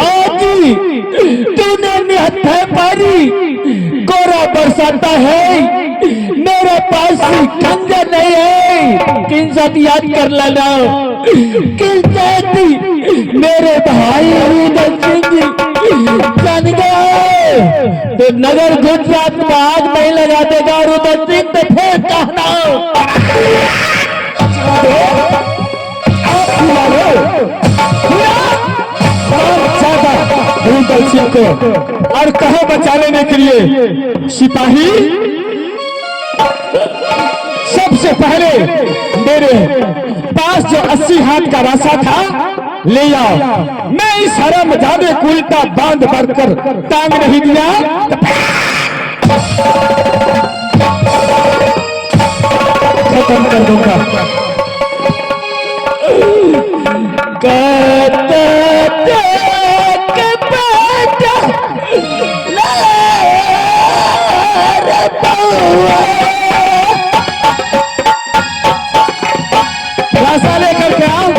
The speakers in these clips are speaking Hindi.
आजी तूने निहत्थे पारी गोरा बरसाता है, मेरे पास खंजर नहीं है। किन सब याद कर लेना, किन कहती मेरे भाई उदय सिंह जान गए तो नगर गुजरात में आग नहीं लगा देगा और उदय सिंह तो फिर कहना उदय सिंह को और कहो बचा लेने के लिए सिपाही सबसे पहले मेरे पास जो 80 हाथ का रास्ता था ले आओ। मैं इस हराम जादे को उल्टा बांध भरकर टांग नहीं दिया खत्म कर दूंगा। रास्ता लेकर के आओ।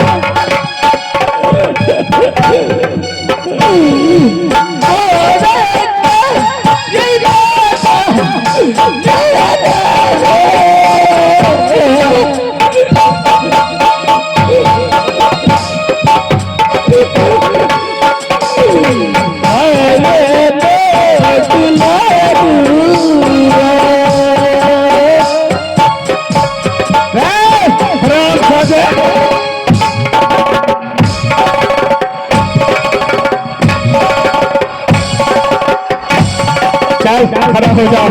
खड़ा हो जाओ।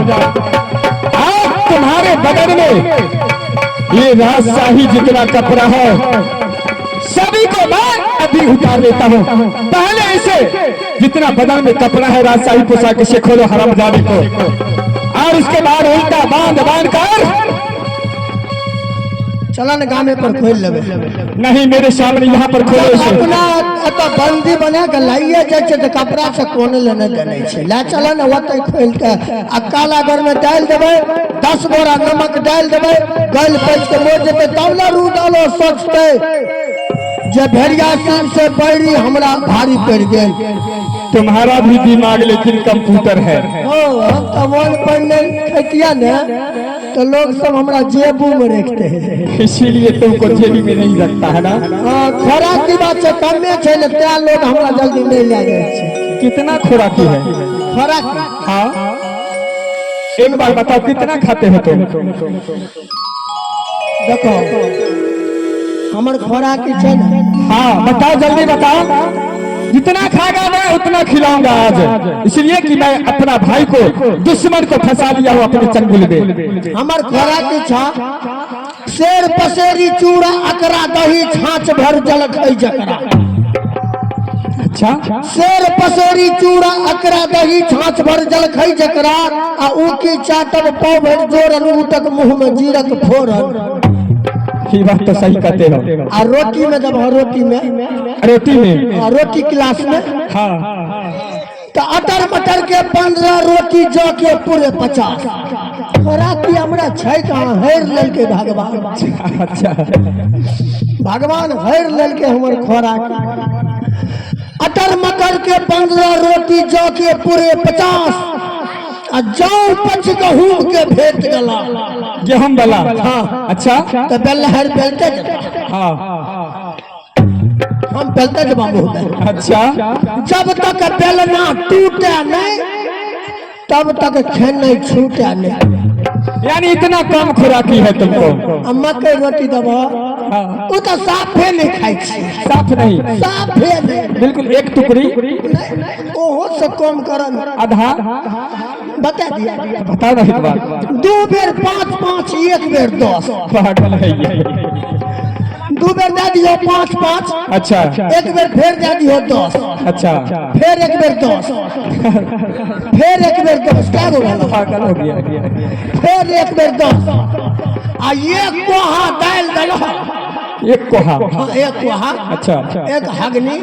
आप तुम्हारे बदन में ये राजशाही जितना कपड़ा है सभी को मैं अभी उतार देता हूँ। पहले इसे जितना बदन में कपड़ा है राजशाही पोशाक से खोलो हरामजादी को और उसके बाद उल्टा बांध बांध कर चला न गामे पर खोल लेवे। नहीं मेरे सामने यहाँ पर खोलो इसे। अपना तो बंदी बना के लाइए जाए तो कपड़ा से कोने लेने देने छे ला चला न वतै खोल के आ काला घर में डाल देबे 10 बोरा नमक डाल देबे गल पेच के मोड़ देते तब ना रू डालो सोचते जे भेड़िया सिंह से बैरी हमरा भारी पड़ गेल। तुम्हारा भी दिमाग लेकिन कंप्यूटर है। हम तो मन पढ़ने खटिया ने तो लोग सब हमरा जेबू में रखते हैं, इसीलिए तुमको जेबी में नहीं रखता है ना। खोराक की बात से कमे छे न त्या लोग हमरा जल्दी नहीं ले जाए छे। कितना खोराकी है खोराक? हाँ एक बार बताओ कितना खाते हो तुम? देखो हमर खोराक छे न। हाँ बताओ जल्दी बताओ। जितना खाएगा मैं उतना खिलाऊंगा आज, इसलिए कि मैं अपना भाई को दुश्मन को फंसा दिया हूँ अपने चंगुल में। हमार खोराक छा शेर पसेरी चूड़ा अकरा दही छाछ भर जल खई जकरा। अच्छा शेर पसेरी चूड़ा अकरा दही छाछ भर जल खई जकरा आ ऊकी चाटब पाव भर जोरन ऊ तक मुंह में जीरक फोरन। ये बात तो सही कहते हो। और रोटी में जब रोटी में रोटी क्लास में हाँ तो अटर मटर के 15 रोटी जो के पूरे 50 खोराकी हमरा छै कहाँ हर लेल के भगवान। अच्छा भगवान हर लेल के हमर खोराक अटर मटर के 15 रोटी जो के पूरे 50 आ जाओ पंच गहूम के भेट गला गेहूं वाला। हाँ अच्छा तो बेलहर बेलते हाँ हम बेलते जब मुंह। अच्छा जब तक बेलना टूटे नहीं तब तक खेने छूटे नहीं। यानी इतना कम खुराकी है तुमको। मकई रोटी दबो वो तो साफे नहीं खाई छी। साफ नहीं? साफे नहीं, बिल्कुल एक टुकड़ी ओहो से कम करन आधा बता दिया। बताओ ना बात। 2 बेर 5-5 1 बेर 10 पागल है ये। 2 बेर दे दियो 5-5। अच्छा 1 बेर फिर दे दियो 10। अच्छा फिर 1 बेर 10 फिर 1 बेर 10 क्या होगा? पागल हो गया। फिर 1 बेर 10 आ ये कोहा डाल दलो। एक कोहा? हाँ एक कोहा। अच्छा एक हगनी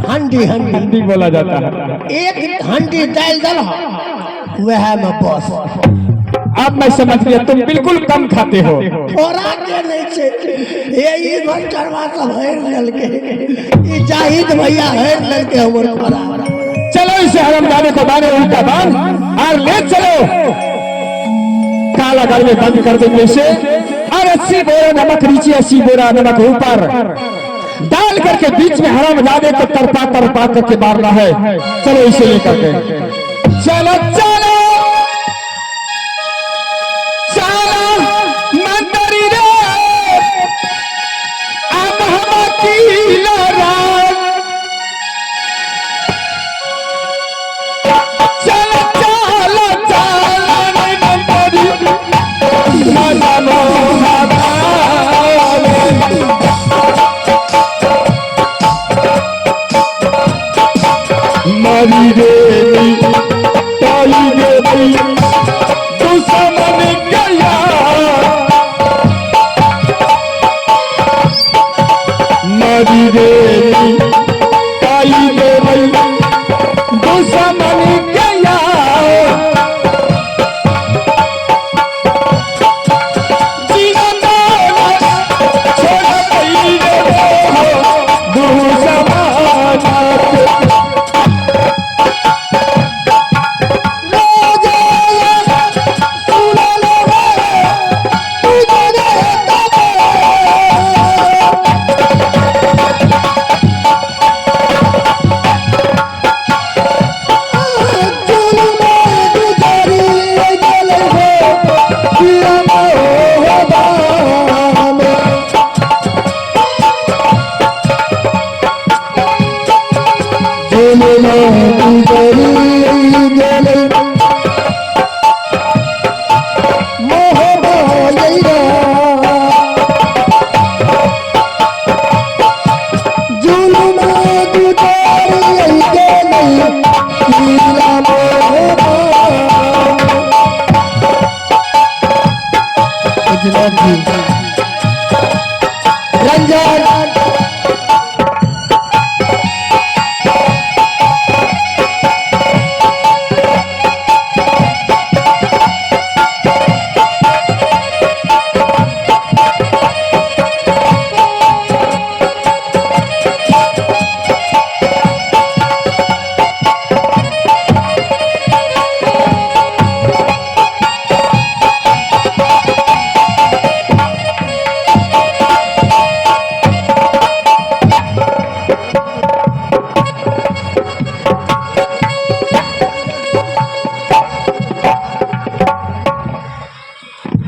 हंडी हिंदी बोला जाता है। एक हंडी डाल दलो वह में बस अब मैं समझ गया तुम बिल्कुल कम खाते हो। थोड़ा के नहीं छे ये घंटरवा सब हेर ललके ई जाहिद भैया हेर ललके हमर खरा। चलो इसे हरामजादे को बाने उल्टा बांध और ले चलो काला घर में बंद कर देंगे इसे। और 80 बोरा नमक नीचे 80 बोरा नमक ऊपर डाल करके बीच में हरामजादे को तरपा तरपा करके मारना है। चलो इसे लेकर के चलो चलो चलो मंत्री रे अब हम की लड़ाई चलो चलो चलो मंत्री मनो मरी रे ताई रे भाई दुश्मन गया मरी रे ताई रे भाई दुश्मन गया जीवन छोड़ गई रे दुश्मन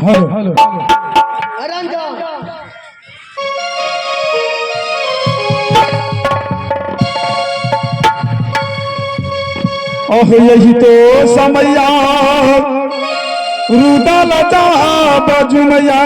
हेलो ओह यही तो समैया रुदा लजा बजुमैया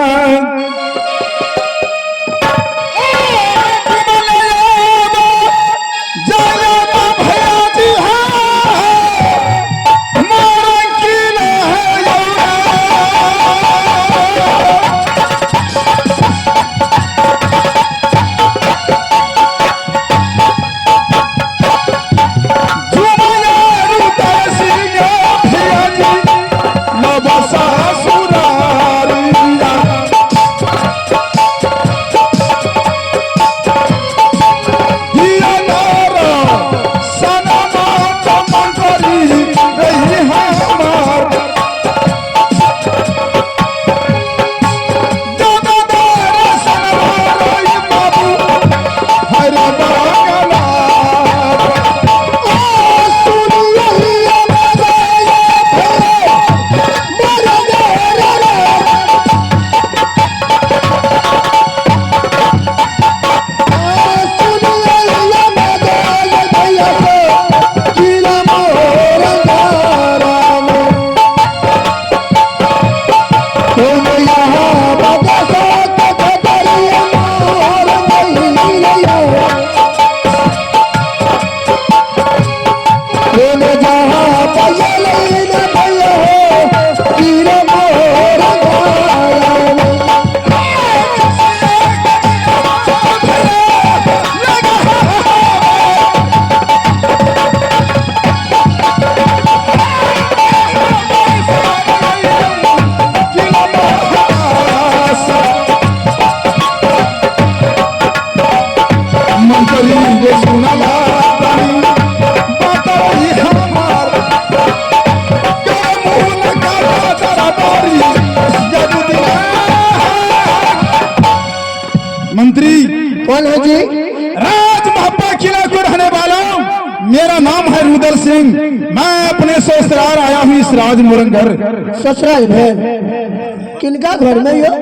कौन है जी? राज महपा किला को रहने वाला हूँ। मेरा नाम है रुदल सिंह। मैं अपने ससुराल आया हूँ इस राज मुरंगर। ससुराल में किनका घर में यो?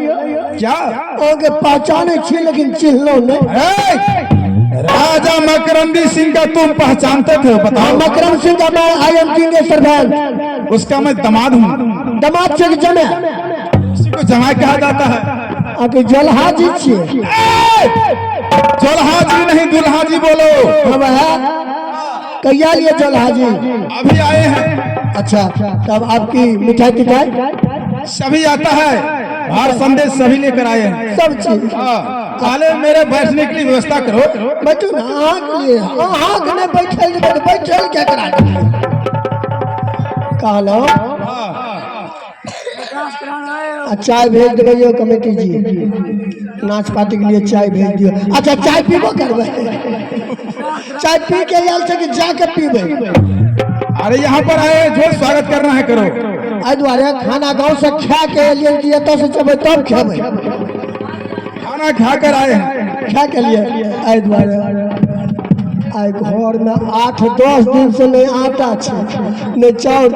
क्या ओके पहचाने छी लेकिन चिन्हलो नहीं। राजा मकरंदी सिंह का तुम पहचानते थे? बताओ। मकरम सिंह का मैं आई एम किंग सर्वेंट। उसका मैं दामाद हूँ। दामाद से जमे उसी को जमाई कहा जाता है। आके जलहा जी छिए। जोल्हा जी नहीं दुल्हा जी बोलो। हम है कहिया लिए जलहा जी? अभी आए हैं। अच्छा तब आपकी मिठाई टिकाई सभी आता है। हर संदेश सभी लेकर आए हैं। सब चीज काले मेरे बैठने के लिए व्यवस्था करो। बैठो ना हाँ ने बैठल बैठल क्या करा कहलो। चाय भेज देवे जो कमेटी जी नाच पार्टी के लिए चाय भेज दियो। अच्छा चाय पीबो करबे? चाय पी के आयल से कि जाके पीबे? अरे यहाँ पर आए जो स्वागत करना है करो। आई द्वारे खाना गांव से खा के लिए दिए तो से जब तब खेबे। खाना खा कर आए हैं। खा के लिए आई द्वारे आई घर में 8-10 दिन से नहीं आटा छे नहीं चाउर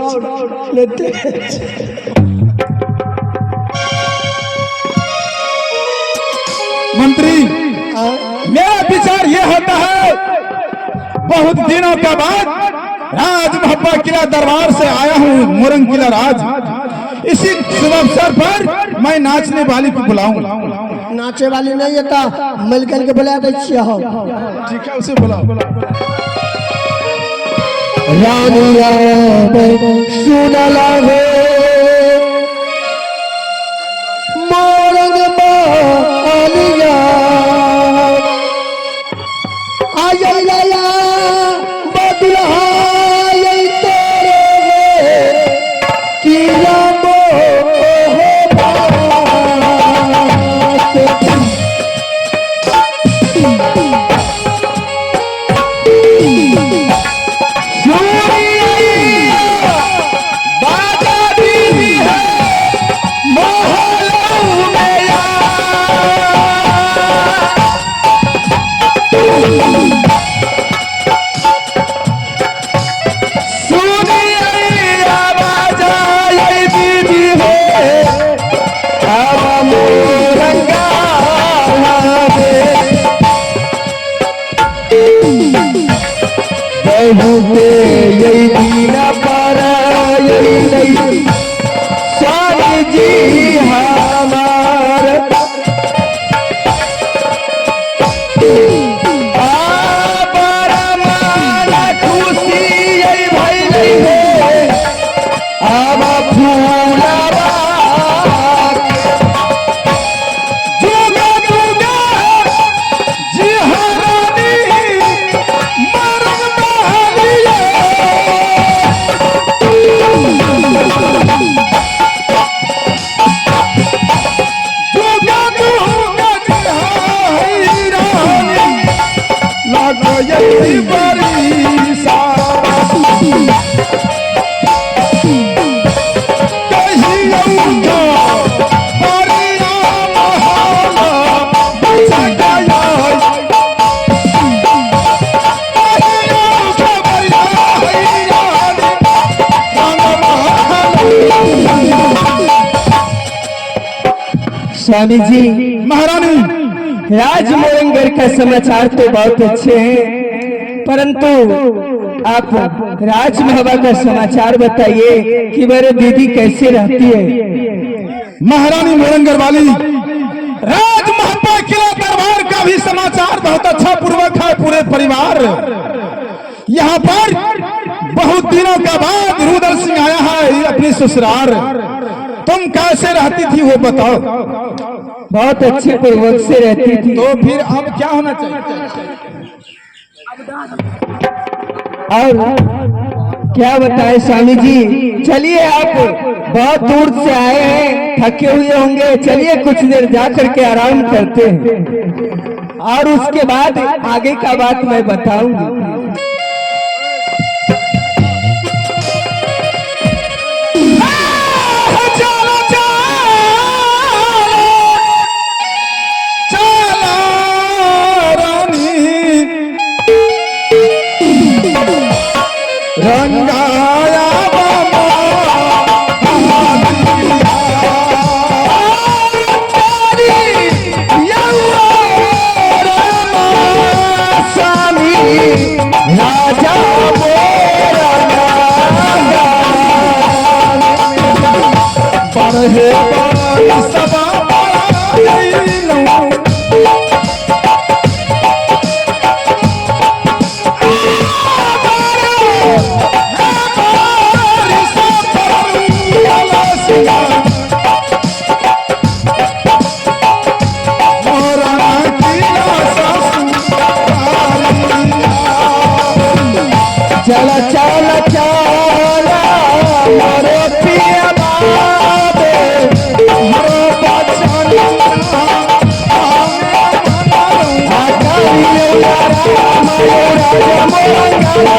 नहीं तेल। मंत्री मेरा विचार ये होता है बहुत दिनों के बाद राज महपा किला दरबार से आया हूँ मुरंग किला राज। इसी शुभ अवसर पर मैं नाचने वाली को बुलाऊं। नाचे वाली नहीं है तो मिलकर के बुला दे छिए हो। ठीक है उसे बुलाओ। रानिया सुनला हो मोरंग मालिया आया बदुल्हा ये तेरे किला यही दीना पारा यही नहीं स्वामी जी हमार खुशी यही भाई नहीं है अब फूला जुगा जुगा जी हरानी स्वामी जी महारानी राज मोरंगर का समाचार तो बहुत अच्छे हैं परंतु आप राज महबा का समाचार बताइए कि मेरे दीदी कैसे रहती है? महारानी मोरंगर वाली राज महपा किला दरबार का भी समाचार बहुत अच्छा पूर्वक है। पूरे परिवार यहाँ पर बहुत दिनों के बाद रुदल सिंह आया है अपनी ससुराल। तुम कैसे रहती थी वो बताओ? बहुत अच्छे पूर्वक से रहती थी। तो फिर अब क्या होना चाहिए? और क्या बताए स्वामी जी? चलिए आप बहुत दूर से आए हैं थके हुए होंगे, चलिए कुछ देर जा करके आराम करते हैं और उसके बाद आगे का बात मैं बताऊंगी। चल चल चल मोरे पिया बाबे हरो बचन आकारियो राम राजा मोरंगला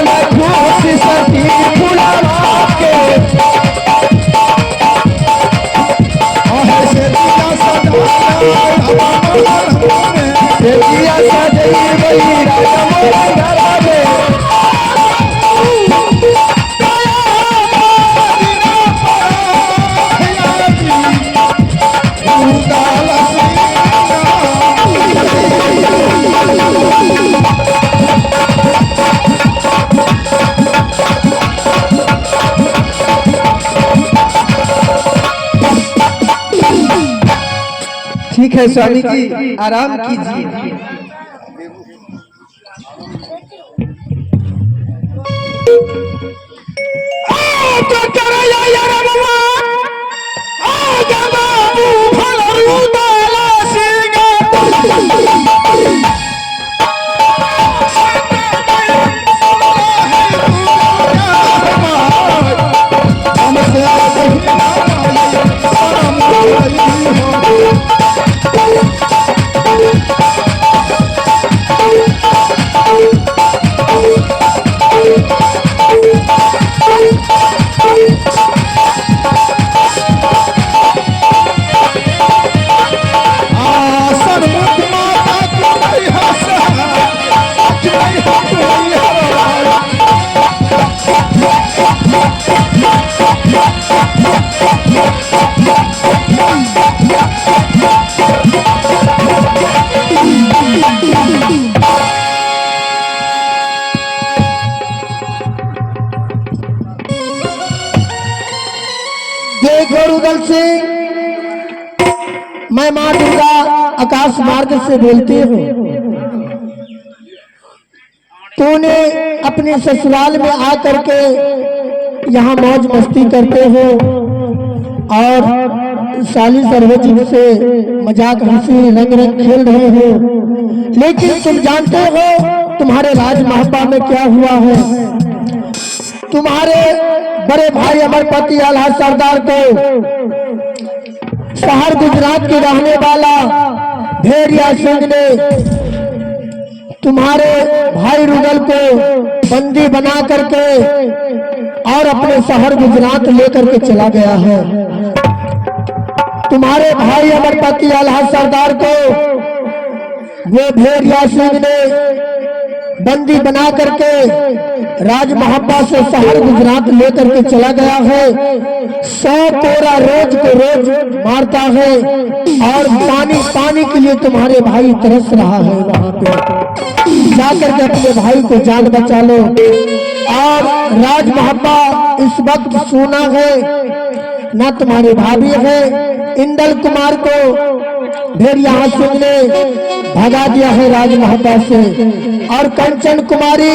में खुशी सती फुलवा के दिया सजई वही राजा मोरंगला में ठीक है स्वामी जी, आराम कीजिए। गुरुदल से मैं माँ दुर्गा आकाश मार्ग से बोलती हूँ। तूने अपने ससुराल में आकर के यहाँ मौज मस्ती करते हो और साली सर्वजीव से मजाक हंसी रंग रंग खेल रहे हो, लेकिन तुम जानते हो तुम्हारे राज महबा में क्या हुआ है। तुम्हारे बड़े भाई अमरपति आल्हा सरदार को शहर गुजरात के रहने वाला भेड़िया सिंह ने तुम्हारे भाई रुदल को बंदी बना करके और अपने शहर गुजरात लेकर के चला गया है। तुम्हारे भाई अमरपति आल्हा सरदार को वो भेड़िया सिंह ने बंदी बना करके राज महब्बा से शहर गुजरात लेकर के चला गया है। 100 कोरा रोज को रोज मारता है और पानी के लिए तुम्हारे भाई तरस रहा है। वहां पे जाकर के अपने भाई को जान बचा लो। और राज महब्बा इस वक्त सोना है, ना तुम्हारे भाभी है। इंदल कुमार को भेड़िया सिंह ने भगा दिया है राज महब्बा से। और कंचन कुमारी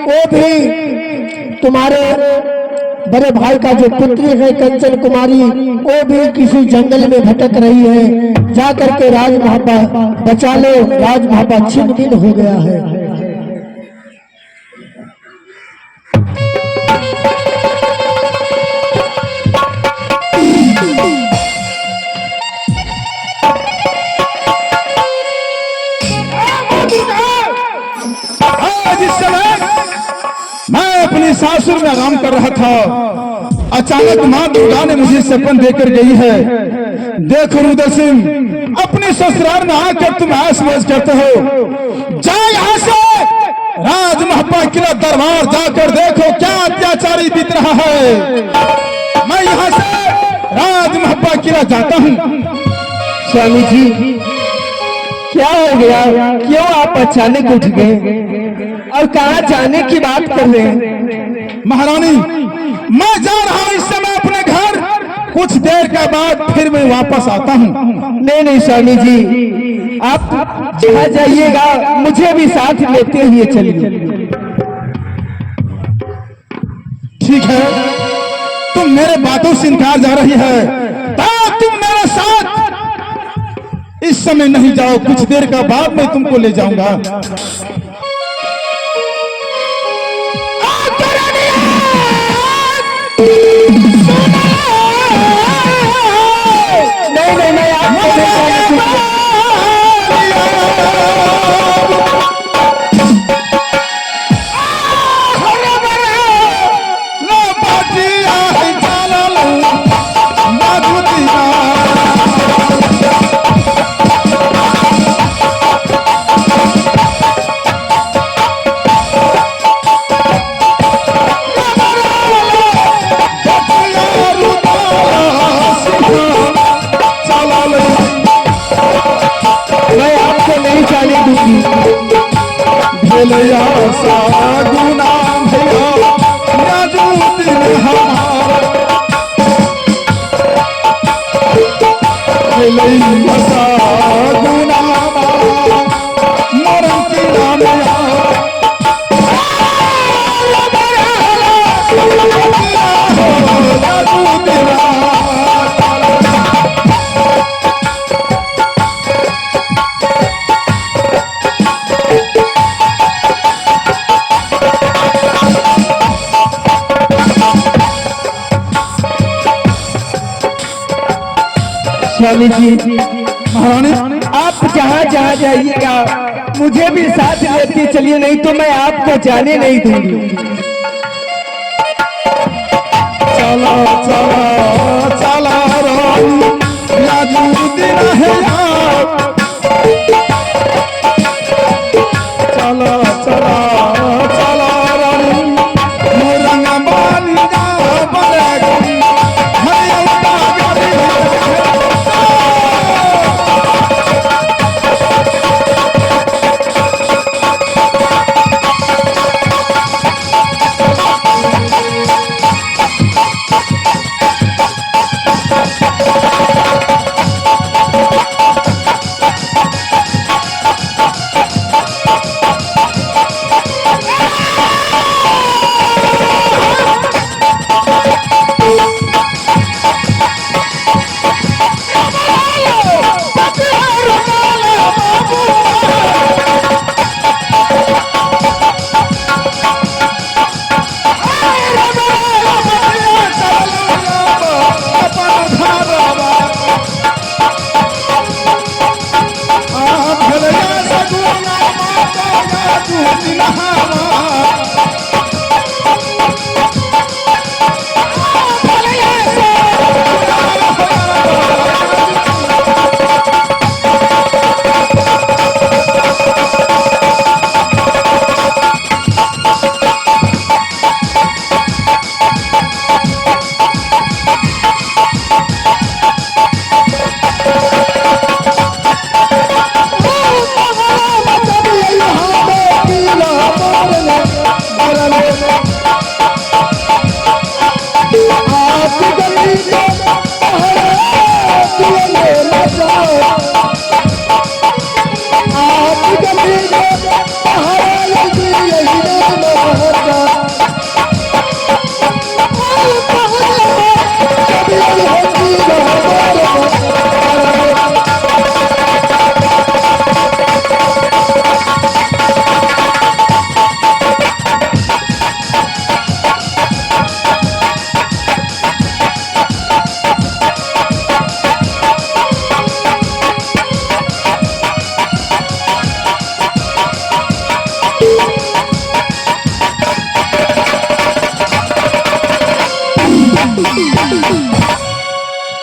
वो भी तुम्हारे बड़े भाई का जो पुत्री है कंचन कुमारी, वो भी किसी जंगल में भटक रही है। जाकर के राज महब्बा बचा लो। राज महब्बा छिन्न भिन्न हो गया है। मैं अपनी सासुर में आराम कर रहा था, अचानक माँ दुर्गा ने मुझे सपन देकर गई है। देखो रुदल सिंह, अपने ससुराल में आकर तुम ऐश मौज करते हो। जा यहाँ से राज महब्बा किला दरबार जाकर देखो क्या अत्याचारी बीत रहा है। मैं यहाँ से राज महब्बा किला जाता हूँ। स्वामी जी क्या हो गया? क्यों आप अचानक उठ गए और कहाँ जाने की बात कर रहे हैं? महारानी, मैं जा रहा हूँ इस समय अपने घर। कुछ देर के बाद फिर मैं वापस आता हूँ। नहीं नहीं स्वामी जी, आप जहाँ जाइएगा मुझे भी साथ लेते हुए चलिए। ठीक है, तुम मेरे बातों से इनकार जा रही है तो तुम मेरे साथ इस समय नहीं जाओ, कुछ देर का बाद मैं तुमको ले जाऊंगा। नहीं नहीं नहीं, आपको नहीं जाने दूंगा। मैं आपको नहीं जाने दूंगी। भैया सागुना भैया नाजुद्दीन हमारा, भैया सागुना मरम की नाम स्वामी जी, महारानी आप जहाँ जहाँ जाइएगा मुझे भी साथ लेते चलिए, नहीं तो मैं आपको जाने नहीं दूंगी। चला चला चला रानी नाजुद्दीन है यार, चला चला चला रानी मोरंग बाली जा बनेगी हरियता गरी।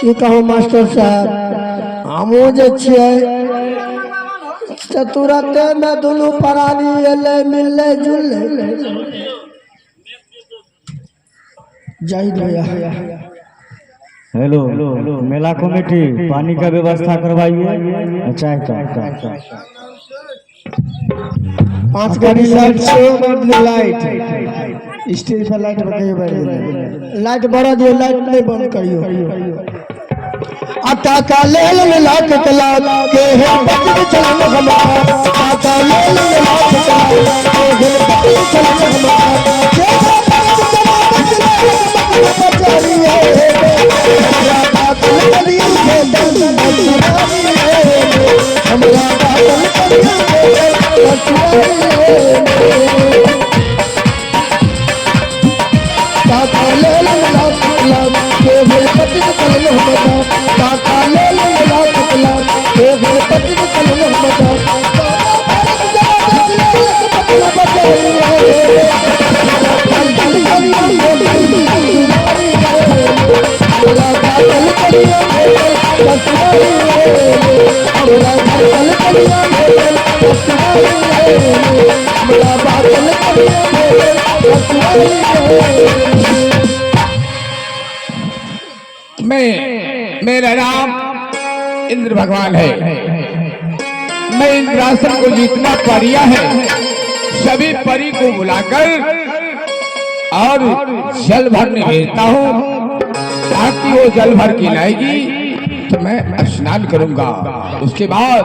ये कहो मास्टर साहब, हमो जे छियै चतुरते में दुनू प्राणी एले मिलले जुलले। जय भैया। हेलो मेला कमेटी, पानी का व्यवस्था करवाइए। अच्छा अच्छा, 5 गाड़ी लाइट से लाइट स्टेज पर लाइट बताइए, लाइट बढ़ा दियो, लाइट नहीं बंद करियो। अटाका ले ले लाख कला के है बचन चलन हमारा, अटाका ले ले लाख कला के है बचन चलन हमारा, के बचन है बचन है हमरा बातल करिया काका ले लाख लाख के भेल पति कल बता काका ले लाख लाख के भेल पति कल बता मेरा नाम इंद्र भगवान है। मैं इंद्रासन को जितना परिया है सभी परी को बुलाकर और जल भरने भेजता हूँ ताकि वो जल भर के लाएगी तो मैं स्नान करूंगा। उसके बाद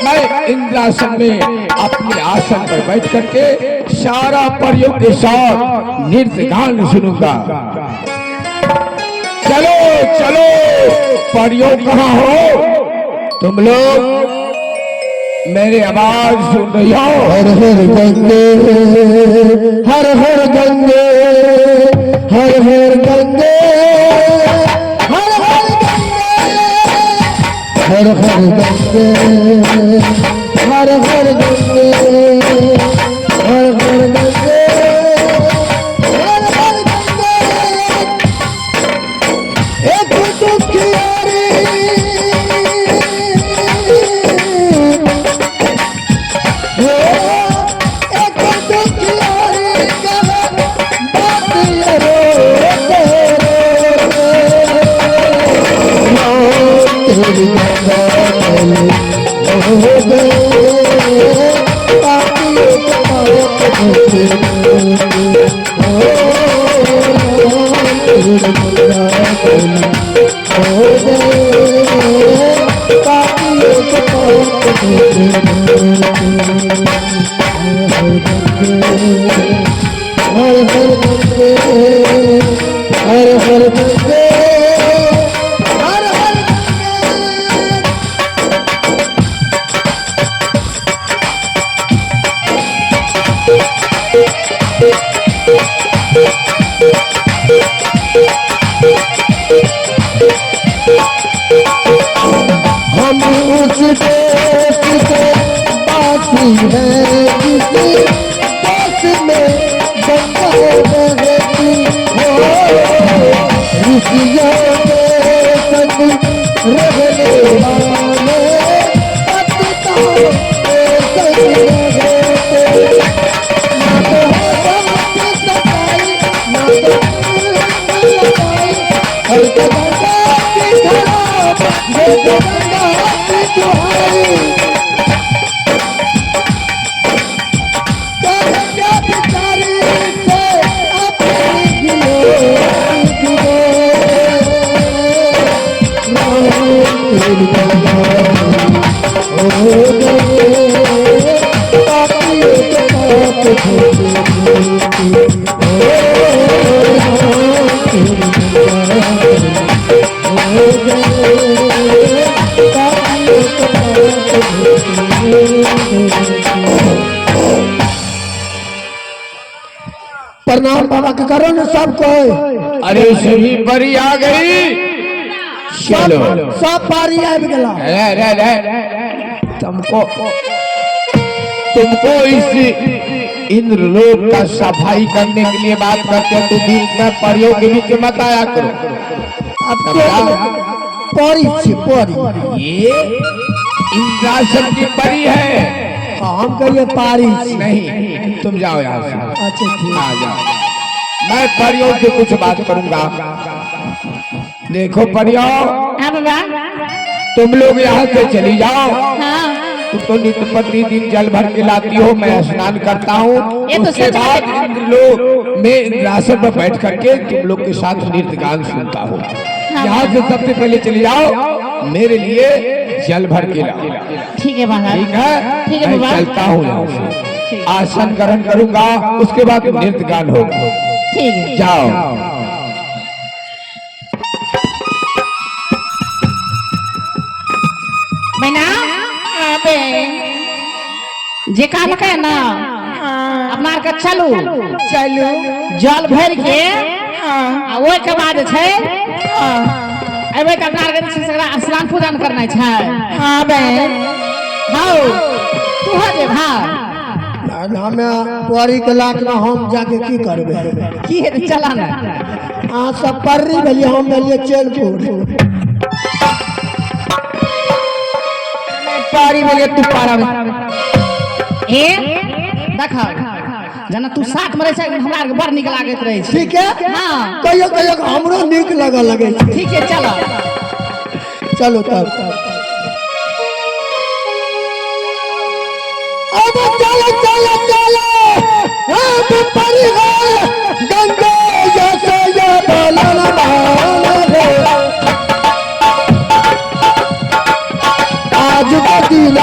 मैं इंद्रासन में अपने आसन पर बैठ करके सारा परियों के साथ नृत्य गान सुनूंगा। चलो चलो परियों कहाँ हो तुम लोग? मेरी आवाज सुन रही हो? हर हर गंगे हर हर गंगे हर हर गंगे हर हर गंगे हर हर गंगे हर हर गंगे हर हर गंगे हर हर गंगे एक दुखियारी हम उस देश के बासी हैं किसी देश में गंगा बहती हो ऋषियों के संग रहने वाले पतितों के संग रहते ना तो हम की सफाई ना तो सफाई हर गंगा की खराब ये गंगा की दुहाई क्या बिचारी से अपनी गिलो तेरी गंगा हो गए पापियों के पाप धोते प्रणाम बाबा के करो ना सबको। अरे सभी परी आ गई। चलो सब पारी आ गया। तुमको इस इंद्रलोक का सफाई करने के लिए बात करते हो तो बीच में परियों के बीच में मत आया करो। अब परी छी परी ये इंद्रासन की परी है। हम कहिए पारी छी। नहीं तुम जाओ यहाँ से। अच्छा ठीक आ जाओ। मैं परियों से कुछ बात करूंगा। देखो परियों हाँ बाबा। तुम लोग यहाँ से चली जाओ। हाँ तुम तो नित्य प्रतिदिन जल भर के लाती हो, मैं स्नान करता हूँ। ये तो उसके सच बाद है। इंद्रलोक में इंद्रासन पर बैठ करके तुम लोग के साथ नृत्य गान सुनता हूँ। यहाँ से सबसे पहले चले जाओ, मेरे लिए जल भर के लाओ। ठीक है महाराज। ठीक है ठीक है मैं बाबा। चलता हूँ यहाँ से। ठीक। आसन ग्रहण करूंगा, उसके बाद नृत्य गान होगा। ठीक है। जाओ। मैना जे काम के ना अपना आर के चलू चलू जल भर के आ ओइ के बाद छै एबे त अपना आर के सगरा स्नान पूजन करना छै। हाँ बहन हाउ तू हो जे भाई हमें परी के लाट में हम जाके की करबे की है चला ना अहाँ सब पर्री भेलिए हम भेलिए चेलपुर पारी बोले तू पारा ए देखा जना तू साथ में रहे छै हमरा आर के बड़ निक लागत रहे छै। ठीक है हां कहियो कहियो हमरो नीक लगे छै। ठीक है चलो चलो तब अब चलो चलो चलो अब परी गंगा जैसे ये बोलन आज का दिन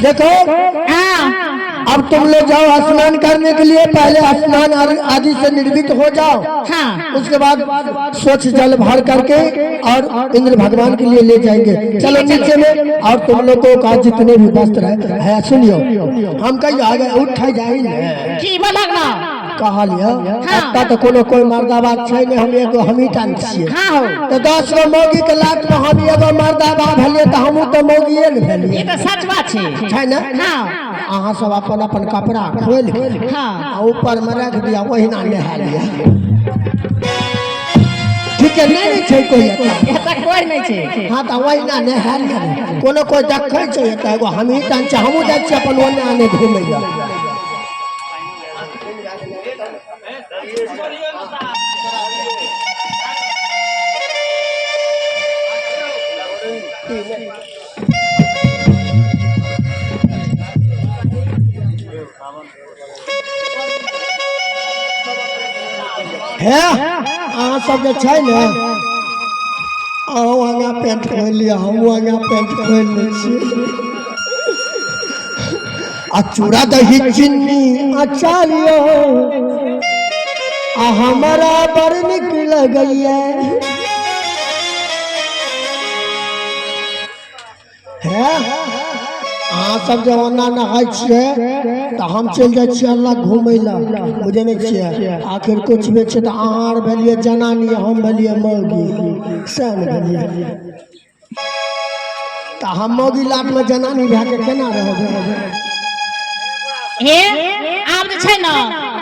देखो अब तुम लोग जाओ स्नान करने के लिए, पहले स्नान आदि से निर्मित हो जाओ। हाँ। उसके बाद स्वच्छ जल भर करके और इंद्र भगवान के लिए ले जाएंगे। चलो नीचे में, और तुम लोगों का जितने भी वस्त्र है सुनियो, हम कहीं आगे उठ जाए की लगना कहा लिया तो कोनो कोई मर्दाबाद छै ने, हम एगो हम ही टान छिए। हाँ तो 10 गो मौगी के लात में हम एगो मर्दाबाद भेलिए तो हमहू तो मौगिए ने भेलिए। ये तो सच बात है ना? हाँ। अहाँ सब अपन अपन कपड़ा खोल के हाँ। ऊपर में रख दिया, वही ना नहा लिया। ठीक है नहीं छै कोई एता कोई नहीं छै। हाँ तो वही ना नहा लिया, कोनो कोई देखे छै एता एगो हम ही टान छै, हमहू जाय छी अपन ओने आने घूमे जा। है अहाँ सब जे छै ने, अहूँ आगा पेंट खोल लिया, हमहूँ आगा पेंट खोल लै छी। आ चूड़ा दही चीनी अचारियो आ हमारा बड़ निक लगैया है। अहाँ सब जब ओना नहाय छियै तो हम चल जाइ छियै अल्लाह घूमै ला, बुझे नहीं छियै। आखिर कुछ में छै तो अहाँ आर भेलिए जनानी, हम भेलिए मौगी, सन भेलिए। तो हम मौगी लाट में जनानी भए के केना रहब? हे आब जे छै ना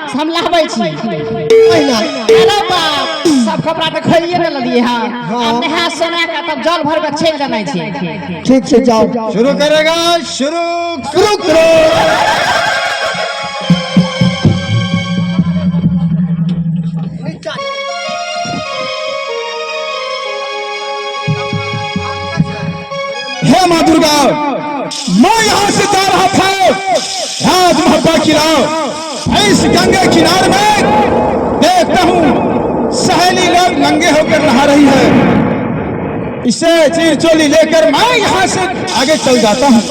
हम लहबै छी पहिना हेलो बाप, सब कपड़ा तो खोलिए न लेलिए। हां अब नहा सोना का तब जल भर के चल जाना छै। ठीक से जाओ, शुरू करेगा, शुरू शुरू करो। हे माँ दुर्गा, मैं यहाँ से जा रहा था राज महबा किला, इस गंगा किनारे में देखता हूँ सहेली लोग नंगे होकर नहा रही है। इसे चीर चोली लेकर मैं यहाँ से आगे चल जाता हूँ।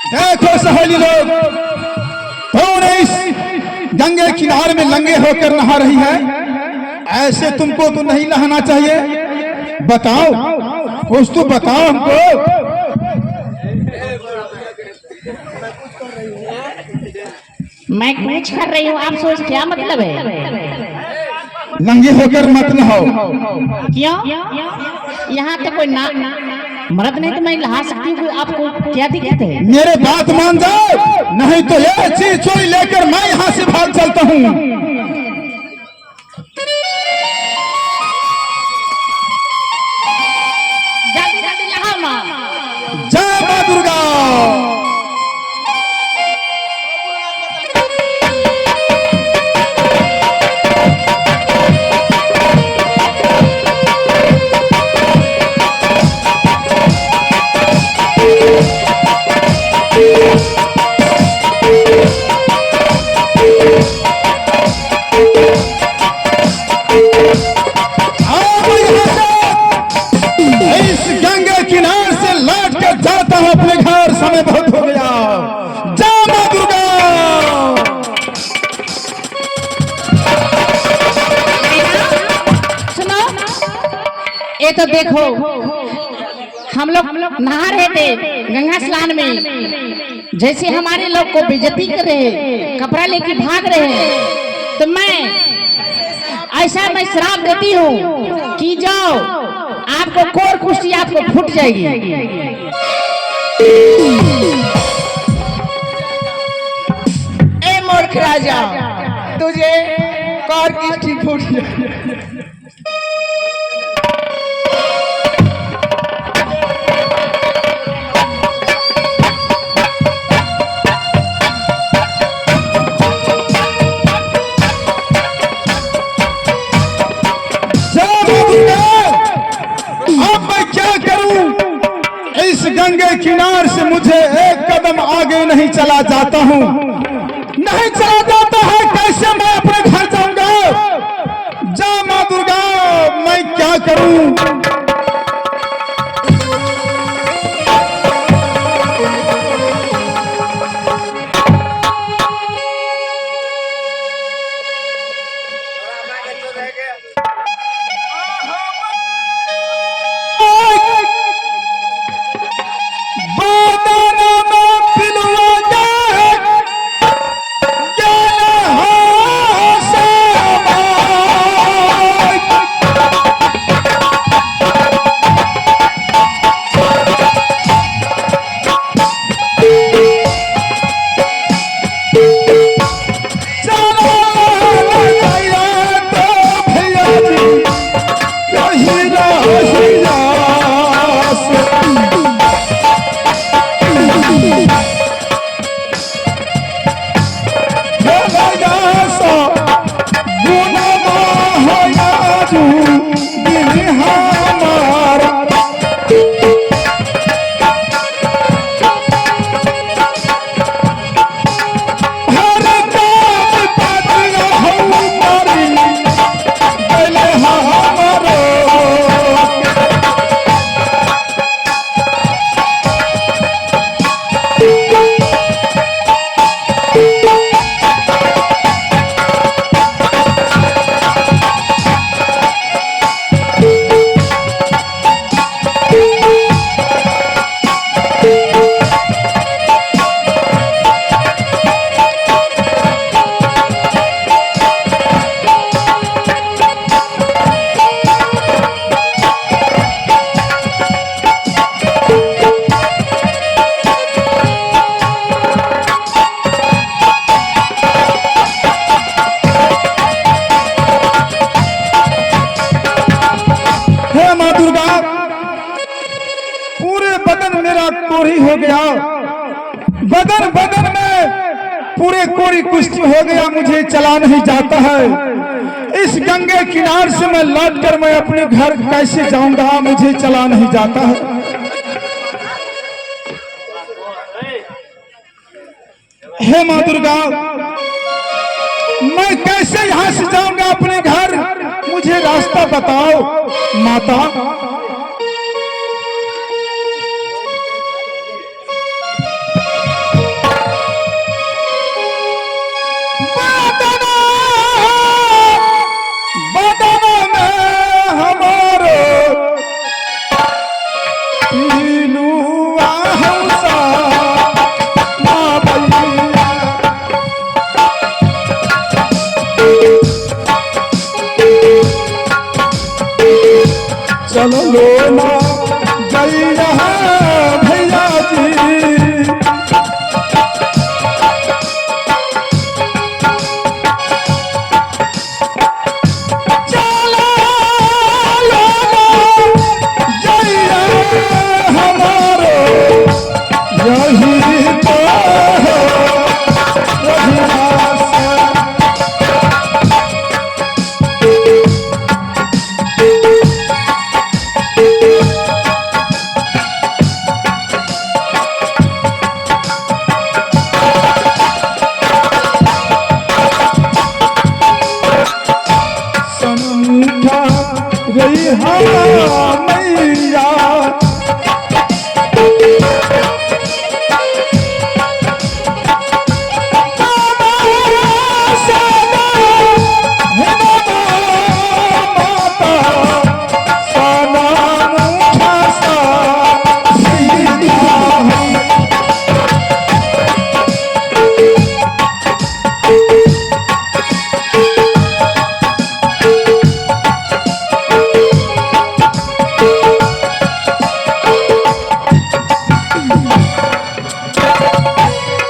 देखो सहेली लोग, कौन इस गंगे किनारे में नंगे होकर नहा रही है? ऐसे तुमको तो नहीं नहाना चाहिए। बताओ, कुछ तो बताओ हमको। मैं कुछ कर रही हूँ, आप सोच क्या मतलब है? नंगे होकर मत नहाओ। क्यों? यहाँ तो कोई ना मर्द नहीं तो मैं नहा सकती हूँ, आपको क्या दिक्कत है? मेरे बात मान जाओ, नहीं तो ये चीज चोरी लेकर मैं यहाँ से भाग चलता हूँ। जल्दी जल्दी नहाओ माँ। जय माँ दुर्गा। इस गंगा किनारे से लौट कर जाता हूँ अपने घर, समय बहुत हो गया। जय माँ दुर्गा। सुनो, ये तो देखो, हम लोग नहा रहे थे गंगा स्नान में, जैसे हमारे लोग को बेइज्जती कर रहे हैं, कपड़ा लेके भाग रहे हैं, तो मैं श्राप देती हूँ कि जाओ, आपको कोर कुश्ती आपको फूट जाएगी। ए मूर्ख राजा, तुझे कौर कुश्ती फूट जाएगी। अब मैं क्या करूं? इस गंगे किनारे से मुझे एक कदम आगे नहीं चला जाता हूं, नहीं चला जाता है। कैसे मैं अपने घर जाऊंगा? जय माँ दुर्गा, मैं क्या करूं? बदन मेरा कोरी हो गया, बदन बदन में पूरे कोरी कुश्ती हो गया, मुझे चला नहीं जाता है। इस गंगे किनार से मैं लौट कर मैं अपने घर कैसे जाऊंगा, मुझे चला नहीं जाता है। हे माँ दुर्गा, मैं कैसे यहाँ से जाऊंगा अपने घर, मुझे रास्ता बताओ माता। चलो लो माँ गैया भैया जी, चलो लो गैया हमारो यही तो मैया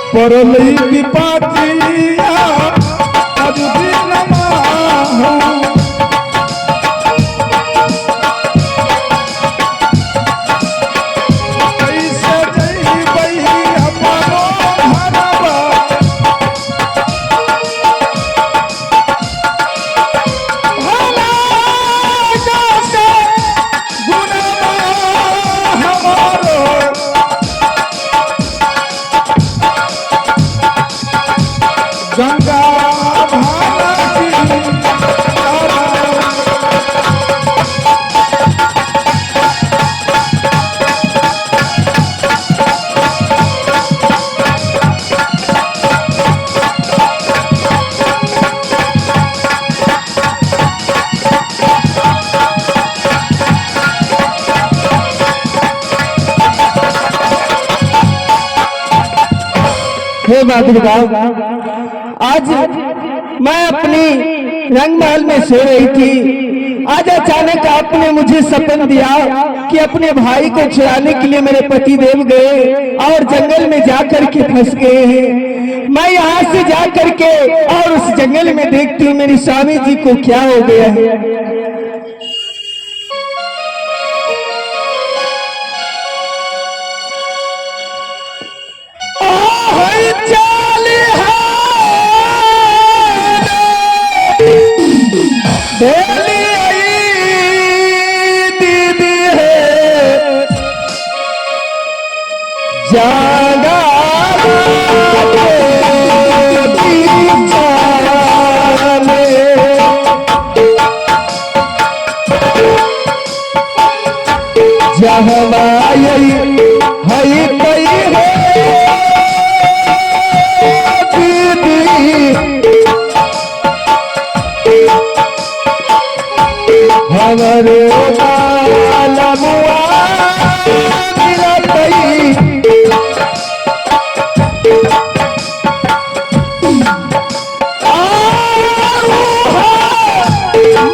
परलई की पातिया आज दिन माहू, कैसे जइबई अपनो घरवा, भला जैसे गुनवा हमारो गंगा हे माँ दुर्गा, आज मैं अपनी रंगमहल में सो रही थी। आज अचानक आपने मुझे सपन दिया कि अपने भाई को छुड़ाने के लिए मेरे पति देव गए और जंगल में जाकर के फंस गए हैं। मैं यहाँ से जाकर के और उस जंगल में देखती हूँ मेरी स्वामी जी को क्या हो गया है। दीदी है जागा जहवाई है कई है दीदी हमारे लमुआ मिलतई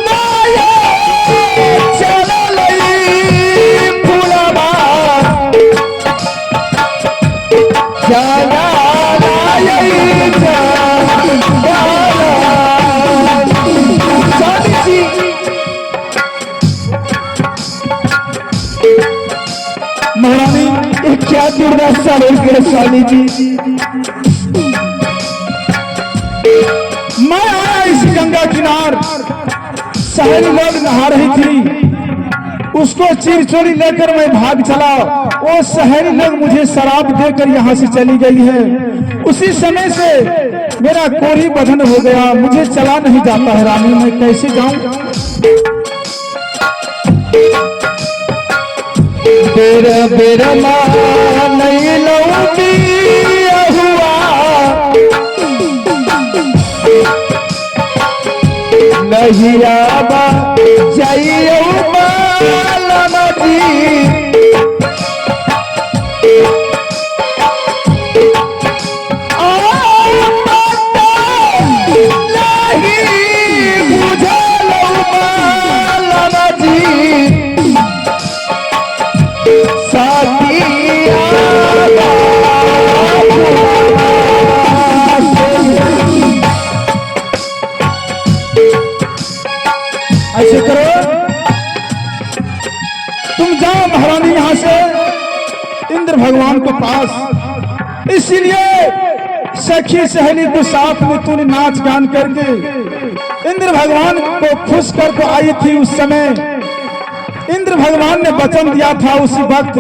माया चललई फुलवा ये क्या दुर्दशा हो गया स्वामी जी। मैं आया इस गंगा किनार, सहेली लोग नहा रही थी, उसको चीर चोरी लेकर मैं भाग चला। वो सहेली लोग मुझे शराब देकर यहाँ से चली गई है। उसी समय से मेरा कोरी बंधन हो गया, मुझे चला नहीं जाता है रानी, मैं कैसे जाऊं? बेरा बेरा माँ नहीं लौटी हुआ, नहीं आबा जाइयो मालमा जी। ऐसे करो, तुम जाओ महारानी यहाँ से इंद्र भगवान के पास। इसीलिए सखी सहेली को साथ में तूने नाच गान करके इंद्र भगवान को खुश करके आई थी। उस समय इंद्र भगवान ने वचन दिया था, उसी वक्त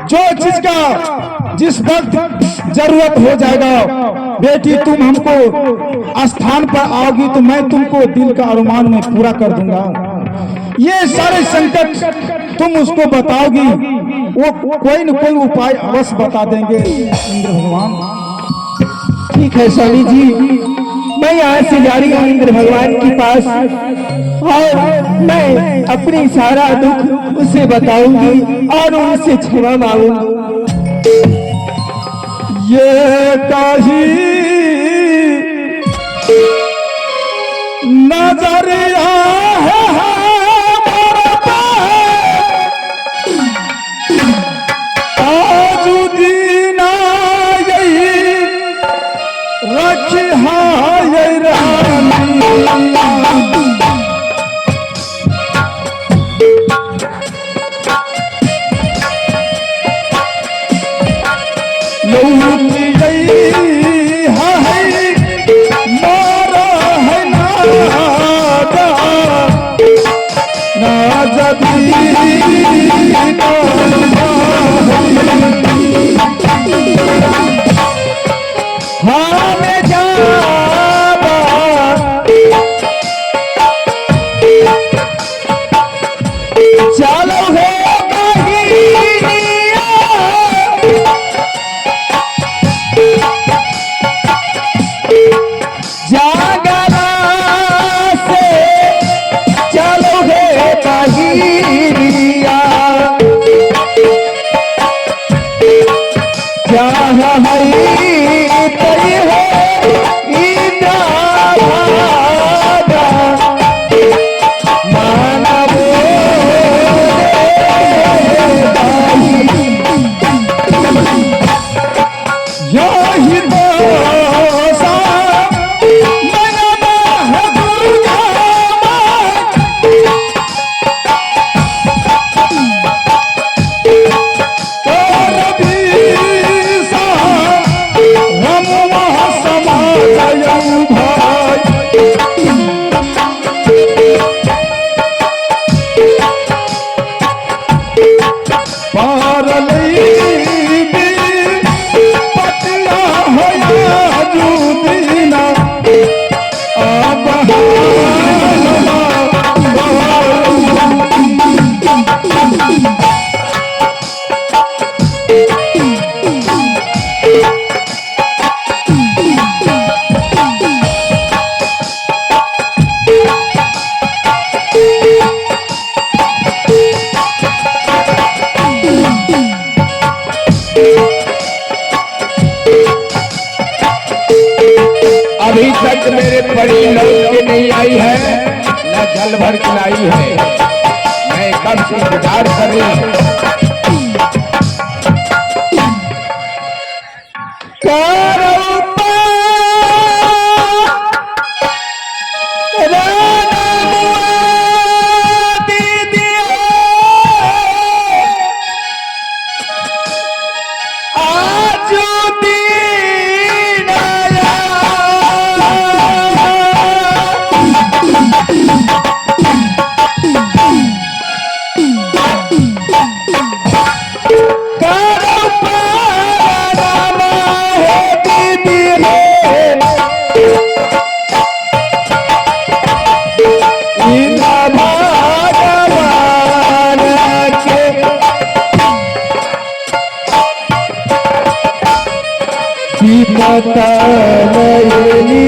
जो चीज का जिस वक्त जरूरत हो जाएगा, बेटी तुम हमको स्थान पर आओगी तो मैं तुमको दिल का अरमान में पूरा कर दूंगा। ये सारे संकट तुम उसको बताओगी, वो कोई न कोई उपाय अवश्य बता देंगे इंद्र भगवान। ठीक है स्वामी जी, मैं यहाँ से जा रही हूँ इंद्र भगवान के पास और मैं अपनी सारा दुख उसे बताऊंगी और उनसे क्षमा मांगूंगी। ये कही नजरिया है हमारा आज दीना यही रखी है रानी। अभी तक मेरे परी लौट के नहीं आई है, न जल भर खिलाई है। मैं कब से इंतजार कर रही हूँ। माता नयनी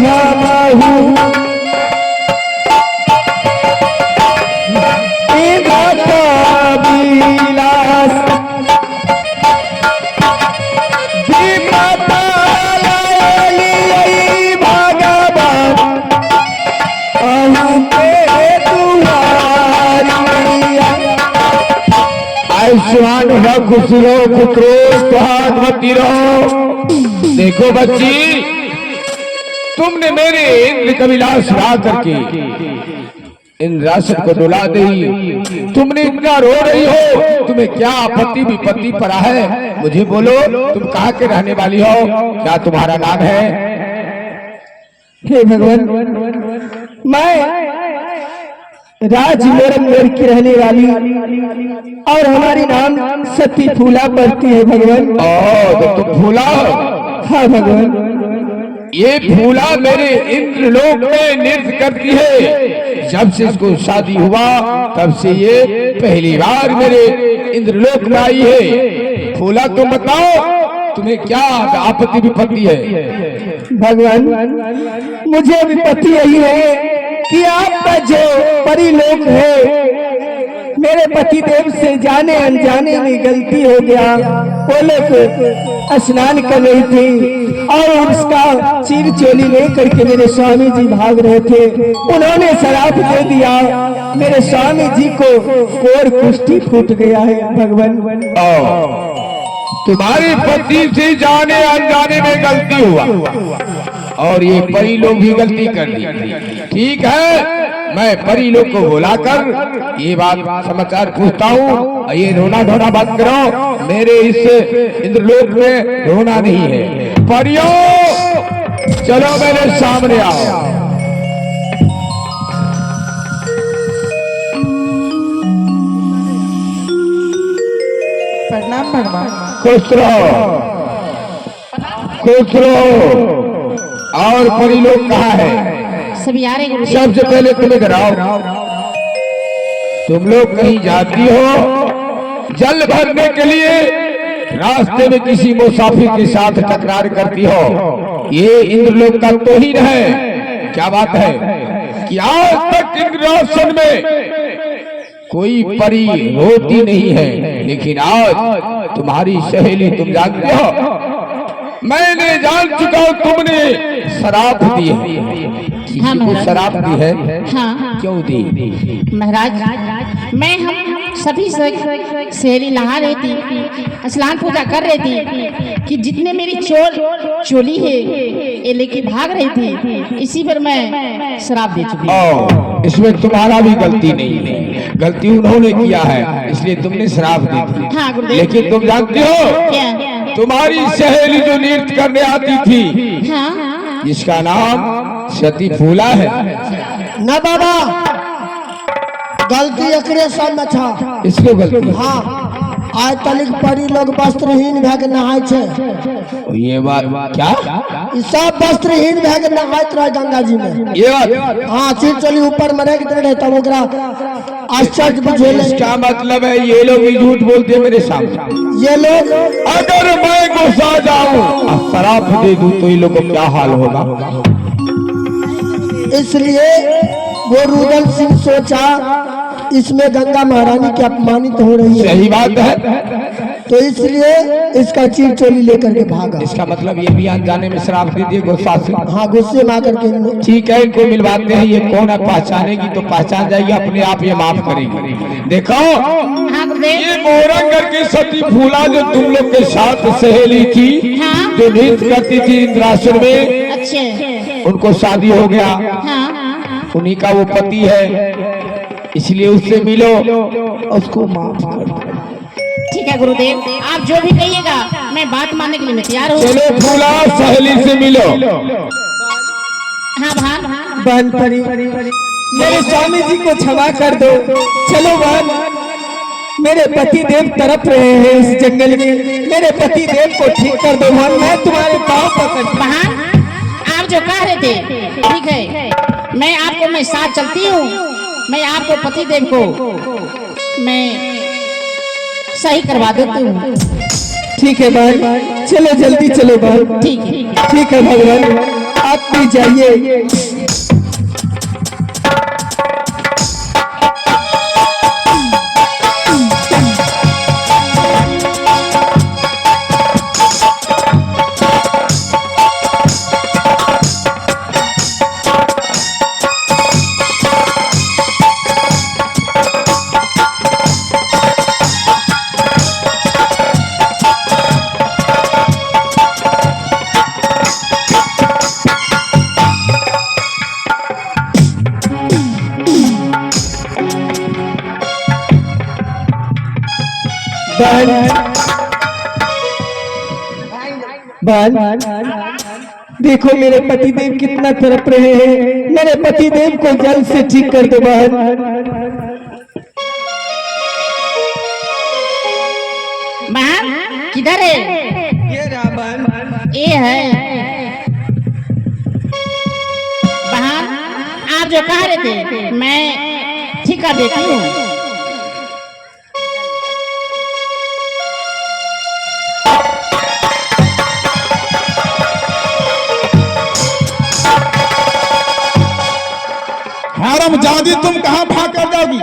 हमहु माता विलास माता नयनी भगवान आयुष्मान रहो, खुश रहो, पुत्रो सुहागवती रहो। देखो बच्ची, तुमने मेरे इंद्र कविलास ला करके इंद्रासन को डुला दी। तुमने इतना रो रही हो, तुम्हें क्या आपत्ति विपत्ति पड़ा है? मुझे बोलो, तुम कहाँ के रहने वाली हो? क्या तुम्हारा नाम है? हे भगवान, मैं राज मोरंगर की रहने वाली और हमारी नाम सती फूला पड़ती है भगवान। तो तुम फूला? हाँ भगवान। ये फूला मेरे इंद्रलोक में नृत्य करती है। जब से इसको शादी हुआ तब से ये पहली बार मेरे इंद्रलोक में आई है। फूला तुम बताओ, तुम्हें क्या आपत्ति विपत्ति है? भगवान, मुझे विपत्ति यही है कि आपका जो परिलोक है, मेरे पति देव से जाने अनजाने में गलती हो गया। वो लोग स्नान कर रही थी और उसका चीर चोली लेकर के मेरे स्वामी जी भाग रहे थे। उन्होंने शराब दे दिया, मेरे स्वामी जी को कोर कुष्ठी फूट गया है भगवान। तुम्हारे पति से जाने अनजाने में गलती हुआ और ये परी लोग भी गलती कर दी। ठीक है, मैं परी लोग को बुलाकर ये बात समाचार पूछता हूँ। ये रोना धोना बंद करो, मेरे इस इंद्रलोक में रोना नहीं है। परियों, चलो मेरे सामने आओ। प्रणाम भगवान। खुश रहो, खुश रहो। और परी लोग कहाँ है? सभी आ रहे गुरु जी। सबसे पहले तुम्हें कराओ, तुम लोग कहीं जाती हो जल भरने के लिए, रास्ते में किसी मुसाफिर के साथ टकरार करती हो। ये इंद्रलोक का तौहीन है। क्या बात है कि आज तक इंद्रासन में कोई परी रोती नहीं है, लेकिन आज तुम्हारी सहेली, तुम जानते हो, मैंने जान चुका हूं तुमने शराब दी है। किसी को शराब दी है? हाँ। क्यों दी? महाराज, मैं हम सभी सहेली नहा रही थी, स्नान पूजा कर रही थी कि जितने मेरी चोली है ये लेके भाग रही थी, इसी पर मैं शराब दे चुकी हूँ। इसमें तुम्हारा भी गलती नहीं है, गलती उन्होंने किया है, इसलिए तुमने शराब दी थी। हाँ गुरुदेव। लेकिन तुम जानती हो, क्या? तुम्हारी सहेली जो नृत्य करने आती थी, हाँ। जिसका नाम सती फूला है। ना बाबा, गलती एकरे सब में था। इसको गलती? हाँ, आज तनिक परी लोग वस्त्रहीन भे के नहाय छे। ये बात क्या? ई सब वस्त्रहीन भे के नहायत रहे गंगा जी में। ये बात? हाँ, चीर चोली ऊपर में रख दे रहे तब ओकरा आश्चर्य बुझेले। इसका मतलब है ये लोग भी झूठ बोलते हैं मेरे सामने। ये लोग, अगर मैं गुस्सा जाऊं और शराब दे दूं तो ये लोग को क्या हाल होगा? इसलिए वो रुदल सिंह सोचा इसमें गंगा महारानी की अपमानित हो रही है। सही बात है। तो इसलिए इसका चीर चोली लेकर के भागा। इसका मतलब ये भी अनजाने में शराब दे दिए गुस्सा से। हाँ, गुस्से में आकर के। ठीक है, इनको मिलवाते हैं। ये कौन है? पहचानेगी तो पहचान जाएगी, अपने आप ये माफ करेगी। देखो, हाँ गुरुदेव। ये मोरंगर की सती फूला जो तुम लोग के साथ सहेली थी, हाँ। जो नृत्य करती थी इंद्रासन में, अच्छे। उनको शादी हो गया। हाँ। उन्हीं का वो पति है, इसलिए उससे मिलो, उसको माफ कर दो। ठीक है गुरुदेव, आप जो भी कहिएगा मैं बात मानने के लिए मैं तैयार हूँ। चलो फूला, सहेली से मिलो। हाँ भान। बहन परी, मेरे स्वामी जी को क्षमा कर दो। चलो बहन, मेरे पति देव तड़प रहे हैं इस जंगल में, मेरे पति देव को ठीक कर दो बहन। मैं तुम्हारे पाँव पकड़। बहन, आप जो कह रहे थे ठीक है, मैं साथ चलती हूँ। मैं आपको पति देव को मैं सही करवा देती हूँ। ठीक है बहन, चलो जल्दी चलो बहन। ठीक है। ठीक है भगवान, आप भी जाइए। बहन, देखो मेरे पतिदेव कितना तड़प रहे हैं, मेरे पतिदेव को जल्द से ठीक कर दो बहन। बहन किधर है? ये रहा बहन। ये है बहन, आप जो कह रहे थे मैं ठीक कर देती हूँ। हरामजादी, तुम कहाँ भाग कर जाओगी?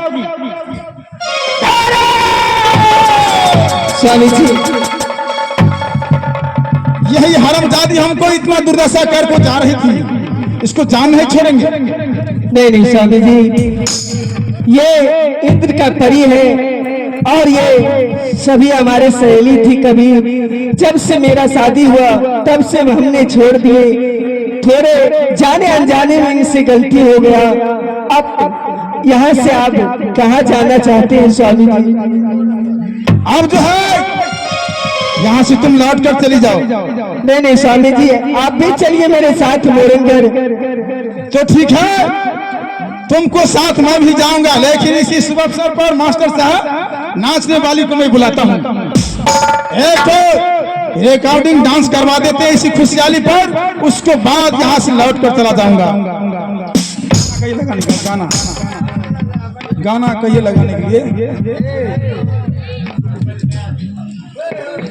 स्वामी जी, यही हरामजादी हमको इतना दुर्दशा कर को जा रही थी, इसको जान नहीं छोड़ेंगे। नहीं नहीं स्वामी जी, ये इंद्र का परी है और ये सभी हमारे सहेली थी। कभी जब से मेरा शादी हुआ तब से हमने छोड़ दिए, थोड़े जाने अनजाने में इनसे गलती हो गया। अब यहाँ से आप कहाँ जाना चाहते हैं स्वामी जी? अब जो है यहाँ से तुम लौट कर चली जाओ। नहीं नहीं स्वामी जी, आप भी चलिए मेरे साथ मोरंगर। तो ठीक है, तुमको साथ मैं भी जाऊंगा, लेकिन इसी शुभ अवसर पर मास्टर साहब नाचने वाली को मैं बुलाता हूँ। एक रिकॉर्डिंग डांस करवा देते हैं इसी खुशहाली पर, उसके बाद यहाँ से लौट कर चला जाऊंगा। गाना गाना कहिए लगाने के लिए।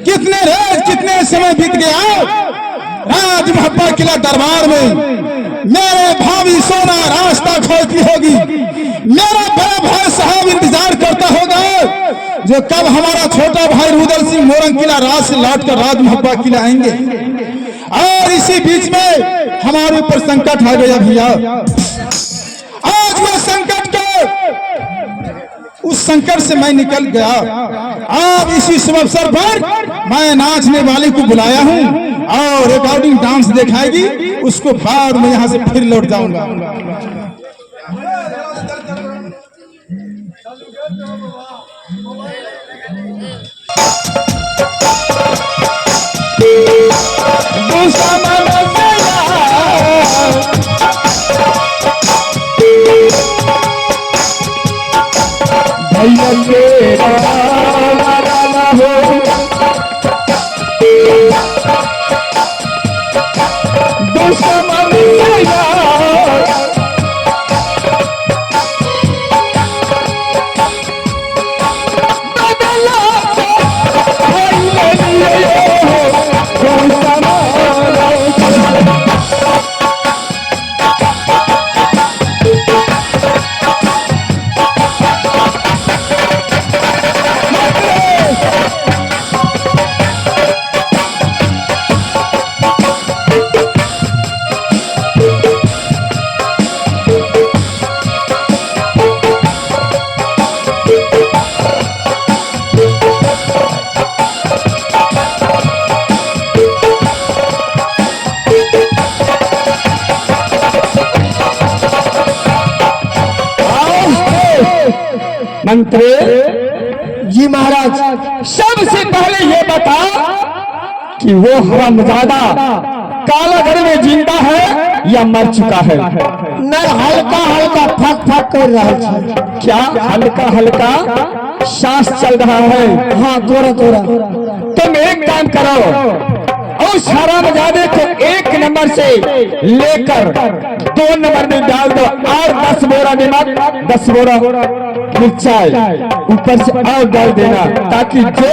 कितने समय बीत गया राज महब्बा किला दरबार में, मेरे भाभी सोना रास्ता खोजती होगी, मेरा बड़ा भाई साहब इंतजार करता होगा जो कब हमारा छोटा भाई रुदल सिंह मोरंग किला राज से लौटकर राज महब्बा किला आएंगे। और इसी बीच में हमारे ऊपर संकट आ गया भैया। आज वो संकट के उस संकट से मैं निकल गया। अब इसी शुभ अवसर पर मैं नाचने वाले को बुलाया हूँ और रिकॉर्डिंग डांस दिखाएगी, उसको बाद में यहाँ से फिर लौट जाऊंगा। मंत्री जी महाराज, सबसे पहले ये बता कि वो हरामजादा काला घर में जिंदा है या मर चुका है? नहीं, हल्का हल्का फक फक कर रहा है। क्या हल्का हल्का सांस चल रहा है? हाँ, थोड़ा थोड़ा। तुम एक काम करो, उस हरामजादे को 1 नंबर से लेकर 2 नंबर में डाल दो और 10 बोरा नमक 10 बोरा मिर्चाई ऊपर से और डाल देना, ताकि जो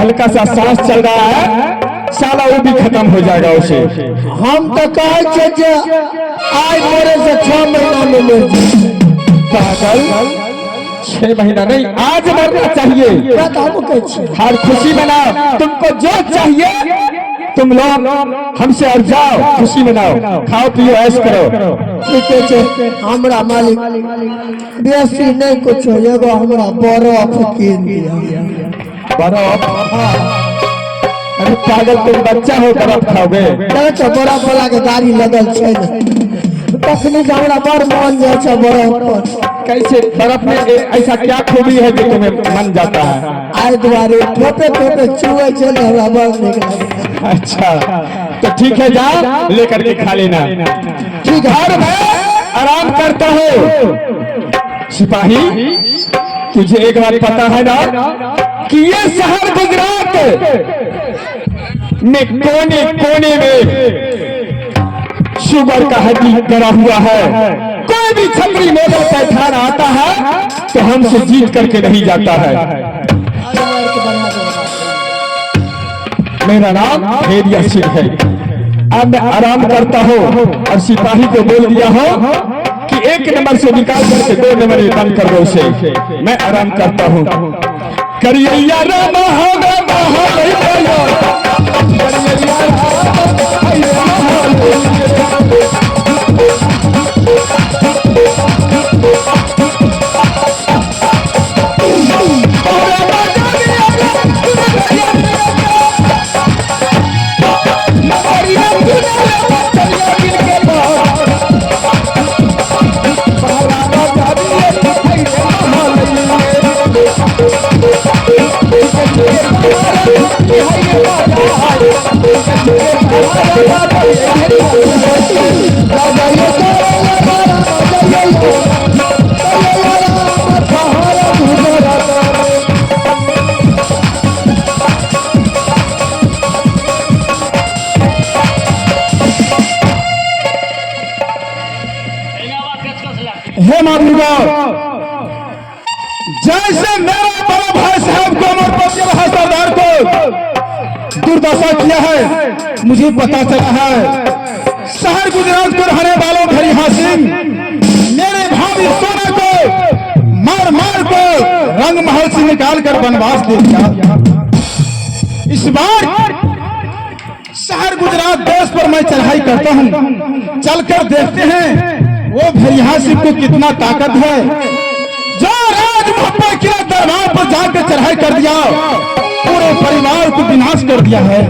हल्का सा सांस चल रहा है साला वो भी खत्म हो जाएगा उसे। हम तो कहे छे जे आज मेरे से 6 महीना में मिल जाए। पागल, 6 महीना नहीं, आज मरना चाहिए। बताओ कैसे हर खुशी मनाओ, तुमको जो चाहिए तुम लोग हमसे और जाओ, खुशी मनाओ, खाओ पियो ऐश करो। ठीक है, हमरा मालिक बेसी नहीं कुछ एगो हमरा बर्फ कीन दिया। बर्फ? अरे पागल, तुम बच्चा हो बर्फ खाओगे? देखो बर्फ वाला के गाड़ी लगल छे तखनी से हमरा बड़ मन जाए छे बर्फ पर। कैसे बर्फ में ऐसा क्या खूबी है जो तुम्हें मन जाता है? आए द्वारे ठोपे ठोपे चुए चले हमरा बड़ निक लगे। अच्छा तो ठीक है, जाओ लेकर के खा लेना। ठीक है, और मैं आराम करता हूँ। सिपाही, तुझे एक बात पता है ना कि ये शहर गुजरात में कोने कोने में शुगर का हड्डी करा हुआ है। कोई भी छतरी मेरे पैठान आता है तो हमसे जीत करके नहीं जाता है। मेरा नाम भेदिया सिंह है। अब मैं आराम करता हूँ और सिपाही को बोल दिया हूँ कि 1 नंबर से निकाल करके 2 नंबर में बंद कर दो उसे। मैं आराम करता हूँ। करिया राम हे माधुगर, जैसे मेरा बड़ा भाई साहब को अमर पर सरदार को दुर्दशा किया है, मुझे पता चला है। शहर गुजरात को रहने वालों भरिया सिंह मेरे भाभी सोना को मार मार को रंग महल से निकाल कर वनवास दे दिया। इस बार शहर गुजरात देश पर मैं चढ़ाई करता हूँ, चलकर देखते हैं वो भरिया सिंह को कितना ताकत है। जो राज मोहब्बा किला दरबार पर जाकर चढ़ाई कर दिया, पूरे परिवार को विनाश कर दिया है।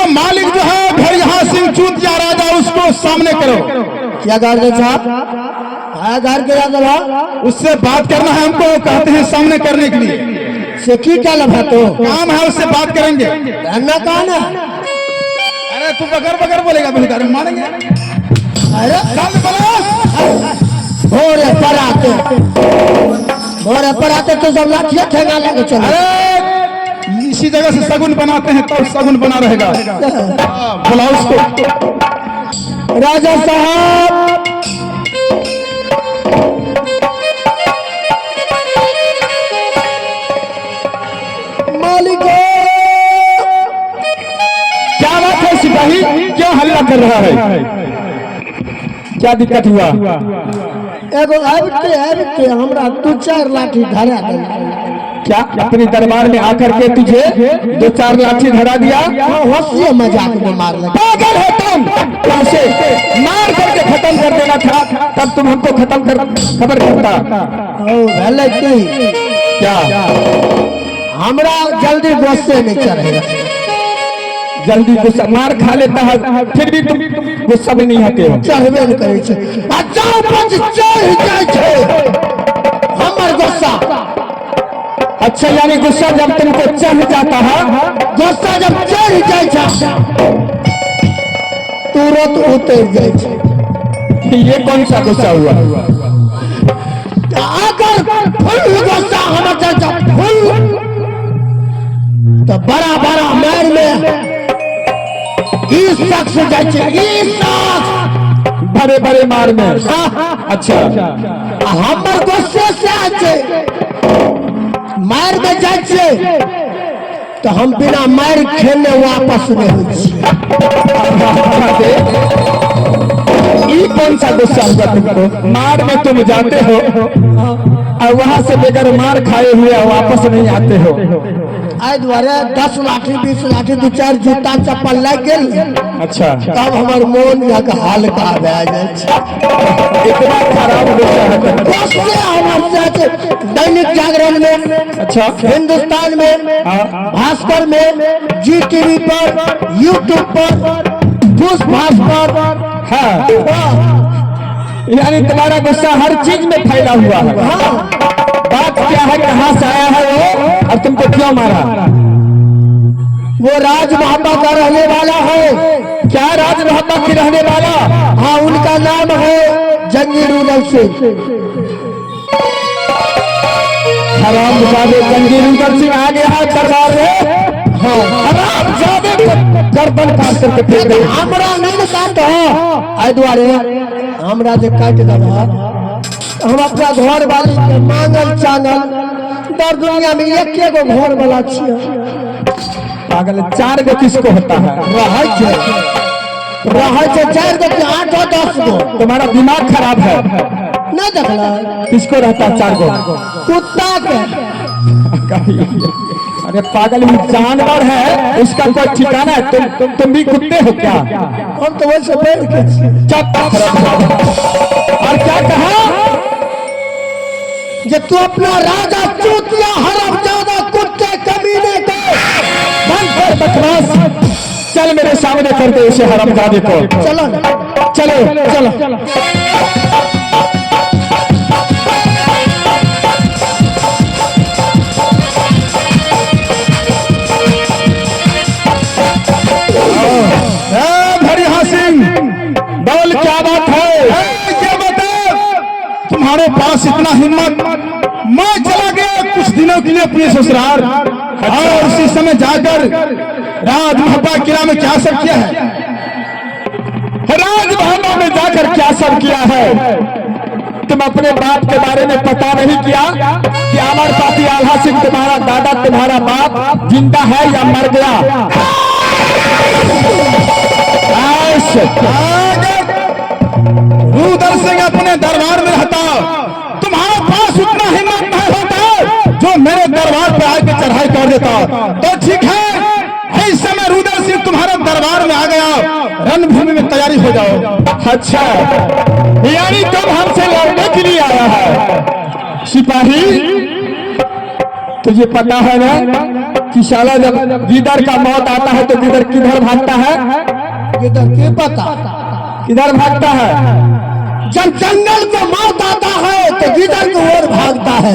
मालिक जो है भरिया सिंह चूतिया राजा, उसको सामने करो। क्या गार्ड साहब, आया गार्ड के याद रहा, उससे बात करना है हमको, कहते हैं सामने करने के लिए। से की क्या लगा तो काम है, उससे बात करेंगे। रहना कहा ना, अरे तू बगर बगर बोलेगा, बेकार मारेंगे। अरे सामने बोलो। भोरे पर आते तो सब लाठिया ठेंगा लगे चलो। अरे इसी जगह से सगुन बनाते हैं, तो सगुन बना रहेगा। बुलाओ उसको। राजा साहब, मालिको, क्या बात है सिपाही, क्यों हल्ला कर रहा है? क्या दिक्कत हुआ? एगो आबिते हमरा 2-4 लाठी धरा दे। क्या अपने दरबार में आकर के तुझे 2-4 लाठी धरा दिया? हंसी मजाक में मार लगा। पागल है तुम, तुमसे मार करके खत्म कर देना था, तब तुम हमको खत्म कर खबर करता। भले की क्या हमरा जल्दी गुस्से नहीं चढ़ेगा, जल्दी गुस्सा मार खा लेता है, फिर भी तुम गुस्सा में नहीं आते हो? चढ़बे नहीं करे छे। अच्छा पंच चढ़ जाए छे हमर गुस्सा। अच्छा, यानी गुस्सा जब तुमको चढ़ जाता है, गुस्सा जब चढ़ जाए छे तुरंत उतर जाए छे। ये कौन सा गुस्सा हुआ? अगर फुल गुस्सा हमर चढ़ फुल तो बड़ा बड़ा मार में इस शख्स जाए छे, इस शख्स बड़े बड़े मार में। अच्छा, हमर गुस्से से आछे मार में जाए छे तो हम बिना मार खेने वापस नहीं होई छी। ये कौन सा गुस्सा हुआ तुमको? मार में तुम जाते हो और वहां से बगैर मार खाए हुए वापस नहीं आते हो। आई द्वारे 10 लाठी 20 लाठी 2-4 जूता चप्पल लग गेल। अच्छा, तब हमर मोन जग हल्का भए जाए छे। इतना खराब गुस्सा है तुमको? गुस्से हमर से आछे। दैनिक जागरण में, अच्छा, हिंदुस्तान में, भास्कर में, जी टीवी पर, यूट्यूब पर, पुष्पास पर। हाँ, यानी तुम्हारा गुस्सा हर चीज में फैला हुआ है। हाँ, बात क्या है, कहाँ से आया है वो और तुमको क्यों मारा? वो राज महापा का रहने वाला है। क्या राज महापा की रहने वाला? हाँ, उनका नाम है जंगीर उदल सिंह। हराम जादे जंगीर उदल सिंह आ गया है दरबार में। हाँ, हराम जादे गर्दन काट करके फेंक दे। हमरा नहीं काट आई द्वारे हमरा जे काट दबा हम अपना घर वाली के मांगल चांगल दर दुनिया में एक एगो घर वाला छिए। पागल, 4 गो किसको होता है? रहै छे 4 गो के 8 गो 10 गो। तुम्हारा दिमाग खराब है। नहीं देखला किसको रहता है 4 गो? कुत्ता के। अरे पागल, ये जानवर है, उसका कोई ठिकाना है? तुम भी कुत्ते हो क्या? हम तो वैसे बैठ के चुप। और क्या कहा? जे तू अपना राजा चूतिया हरामजादा कुत्ते कमीने को बंद कर बकवास। चल मेरे सामने कर दे इसे हरामजादे को। चलो चलो चलो। भरिया सिंह, बोल, क्या बात है? क्या बता, तुम्हारे पास इतना हिम्मत? मैं चला गया कुछ दिनों के लिए अपने ससुराल, और उसी समय जाकर राज महापा किला में क्या सब किया है? राजमहल में जाकर क्या सब किया है? तुम अपने बाप के बारे में पता नहीं किया कि अमर पाती आल्हा सिंह तुम्हारा दादा, तुम्हारा बाप जिंदा है या मर गया? रुदल सिंह अपने दरबार में रहता, तुम्हारे पास उतना हिम्मत नहीं होता जो मेरे दरबार पे आके चढ़ाई कर देता। तो ठीक है, इस समय रुदल सिंह तुम्हारे दरबार में आ गया, रणभूमि में तैयारी हो जाओ। अच्छा, यानी तुम हमसे लड़ने के लिए आया है? सिपाही, तुझे पता है ना कि साला जब गिदड़ का मौत आता है तो गिदड़ किधर भागता है? किधर के पता? किधर भागता है? जब जंगल को मौत आता है तो गिदड़ की ओर भागता है।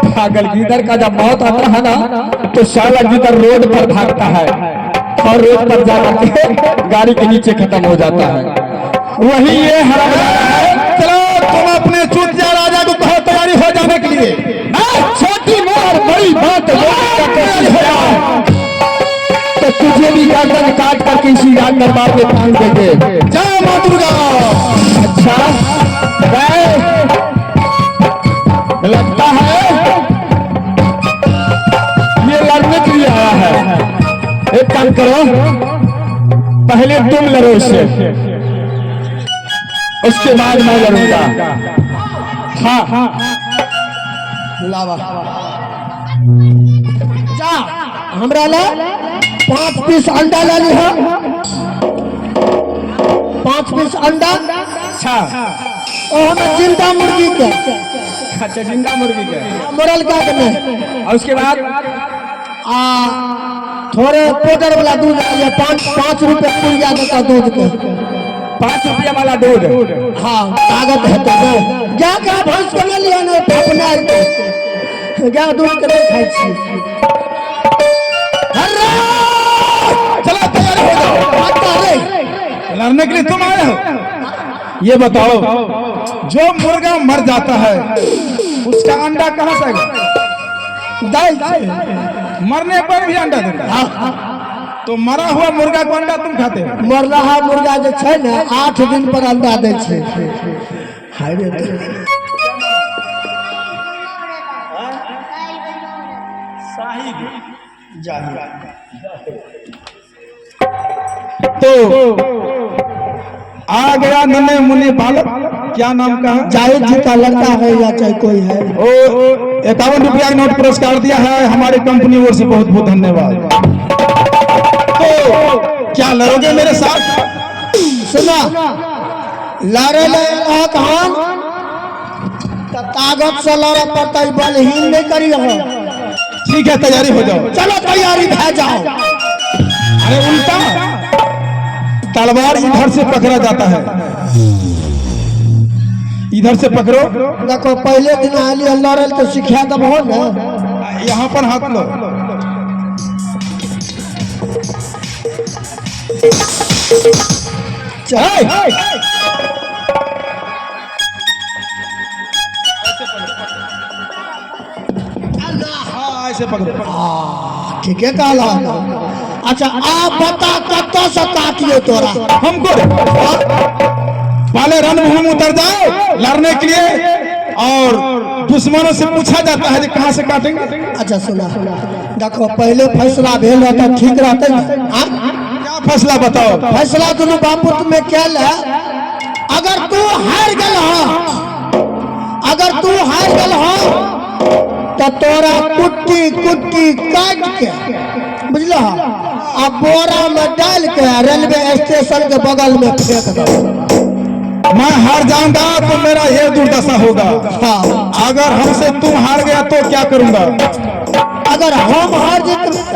पागल, गिदड़ का जब मौत आता है ना तो साला गिदड़ रोड पर भागता है और रोड पर जाकर गाड़ी के नीचे खत्म हो जाता है। वही ये हरामजादा है। चलो तुम अपने चूतिया राजा को कहो तैयारी हो जाने के लिए। छोटी मोर बड़ी बात तो तुझे भी गर्दन काट कर किसी रात दरबार में टांग देंगे। जय मां दुर्गा। अच्छा लगता है ये लड़ने के लिए आया है। एक काम करो, पहले तुम लड़ो इससे, उसके बाद मैं लड़ूंगा। हाँ लावा जा हमरा ला 5 पीस अंडा ला लिहा। 5 पीस अंडा। अच्छा और हमें जिंदा मुर्गी के। अच्छा, जिंदा मुर्गी के मरल का के नहीं। और उसके बाद थोड़े पाउडर वाला दूध लिया। 5 रुपए पुड़िया देता दूध के। 5 रुपया वाला दूध। हाँ ताकत है तो क्या क्या भैंस के लिया ना अपना क्या दूध के नहीं खाई छी। चलो तैयारी हो जाओ। लड़ने के लिए तुम आए हो। ये बताओ, जो मुर्गा मर जाता है उसका अंडा कहाँ से आएगा? मरने पर भी अंडा देता। तो मरा हुआ मुर्गा को अंडा तुम खाते हो? मर रहा मुर्गा जो है ना 8 दिन पर अंडा दे छे। हाय रे तो आ गया नन्हे मुन्ने बालक, क्या नाम का है? जाहिद जी का लड़का है या चाहे कोई है। ओ 51 रुपया का नोट पुरस्कार दिया है हमारी कंपनी ओर से, बहुत बहुत धन्यवाद। तो क्या लड़ोगे मेरे साथ? सुना लड़े ले कहान ताकत से लड़ा पड़ता है, बलहीन नहीं करी हो। ठीक है तैयारी हो जाओ। चलो तैयारी भे जाओ। अरे उल्टा तलवार इधर से पकड़ा जाता है, इधर से पकड़ो। देखो पहले दिन आली लड़ल तो सिखा दब हो ना। यहाँ पर हाथ लो। चल हाँ ऐसे पकड़ो। ठीक है कहला। अच्छा आप बता कत से काटियो तोरा हमको पहले रणभूमि उतर जाओ लड़ने के लिए, और दुश्मनों से पूछा जाता है कहाँ से काटेंगे। अच्छा सुना देखो पहले फैसला भेल रहता ठीक रहते ना। क्या फैसला बताओ? फैसला दोनों बापुत में क्या है। अगर तू हार गल हो, अगर तू हार गल हो तो तोरा कुट्टी कुट्टी काट के बुझल अब बोरा में डाल के रेलवे स्टेशन के बगल में फेंक दो। मैं हार जाऊंगा तो मेरा ये दुर्दशा होगा। हाँ अगर हमसे तुम हार गया तो क्या करूंगा? अगर हम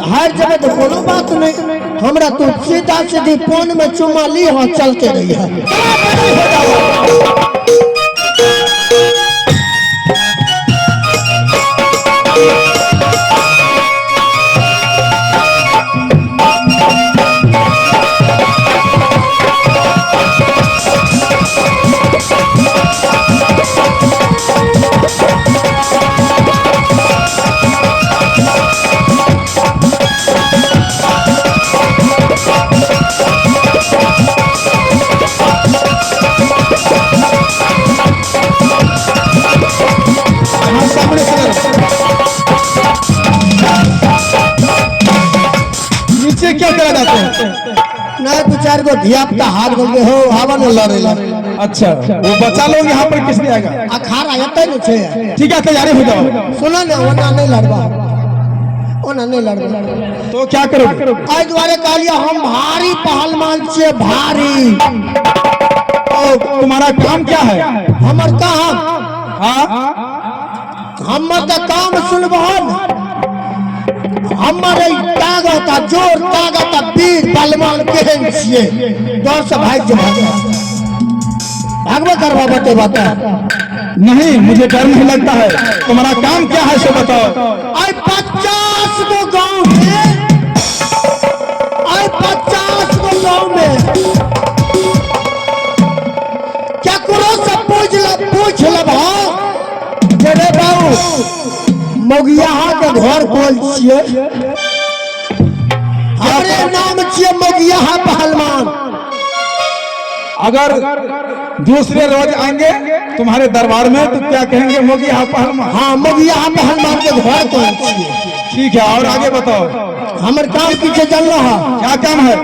हार जाए तो कोनो बात नहीं। हमरा तू सीधा सीधी फोन में चुमा ली हो चलते रही है। नीचे क्या करा जाते हैं? नहीं 2-4 गो धिया पुता हार गए हो हवा न लड़े। अच्छा वो बचा लोग यहाँ पर किस लिए आएगा? अखाड़ा एते न छे। ठीक है तैयारी हो जाओ। सुनो ना ओना नहीं लड़बा, ओना नहीं लड़बा। तो क्या करोगे? आई द्वारे कहलिए हम भारी पहलवान छे भारी। तो तुम्हारा काम क्या है? हमर काम हाँ हमर तो काम सुनबहन हमर ताकत जोर ताकत वीर बलवान केहन छिए डर से भाग जे भागवा करवा बटे बता नहीं, मुझे डर नहीं लगता है। तुम्हारा काम क्या है सो बताओ। आई 50 गो गांव में आई 50 गो गांव में क्या करो सब पूछ ल रे बाबू मौगिया के घर खोल छिए हमरे नाम छिए मौगिया पहलवान। अगर दूसरे रोज आएंगे तुम्हारे दरबार में तो क्या कहेंगे? मोगी हाँ पहलवान। हाँ मौगिया पहलवान के घर खोल छिए। ठीक है, और आगे बताओ। हमर काम पीछे चल रहा क्या काम है?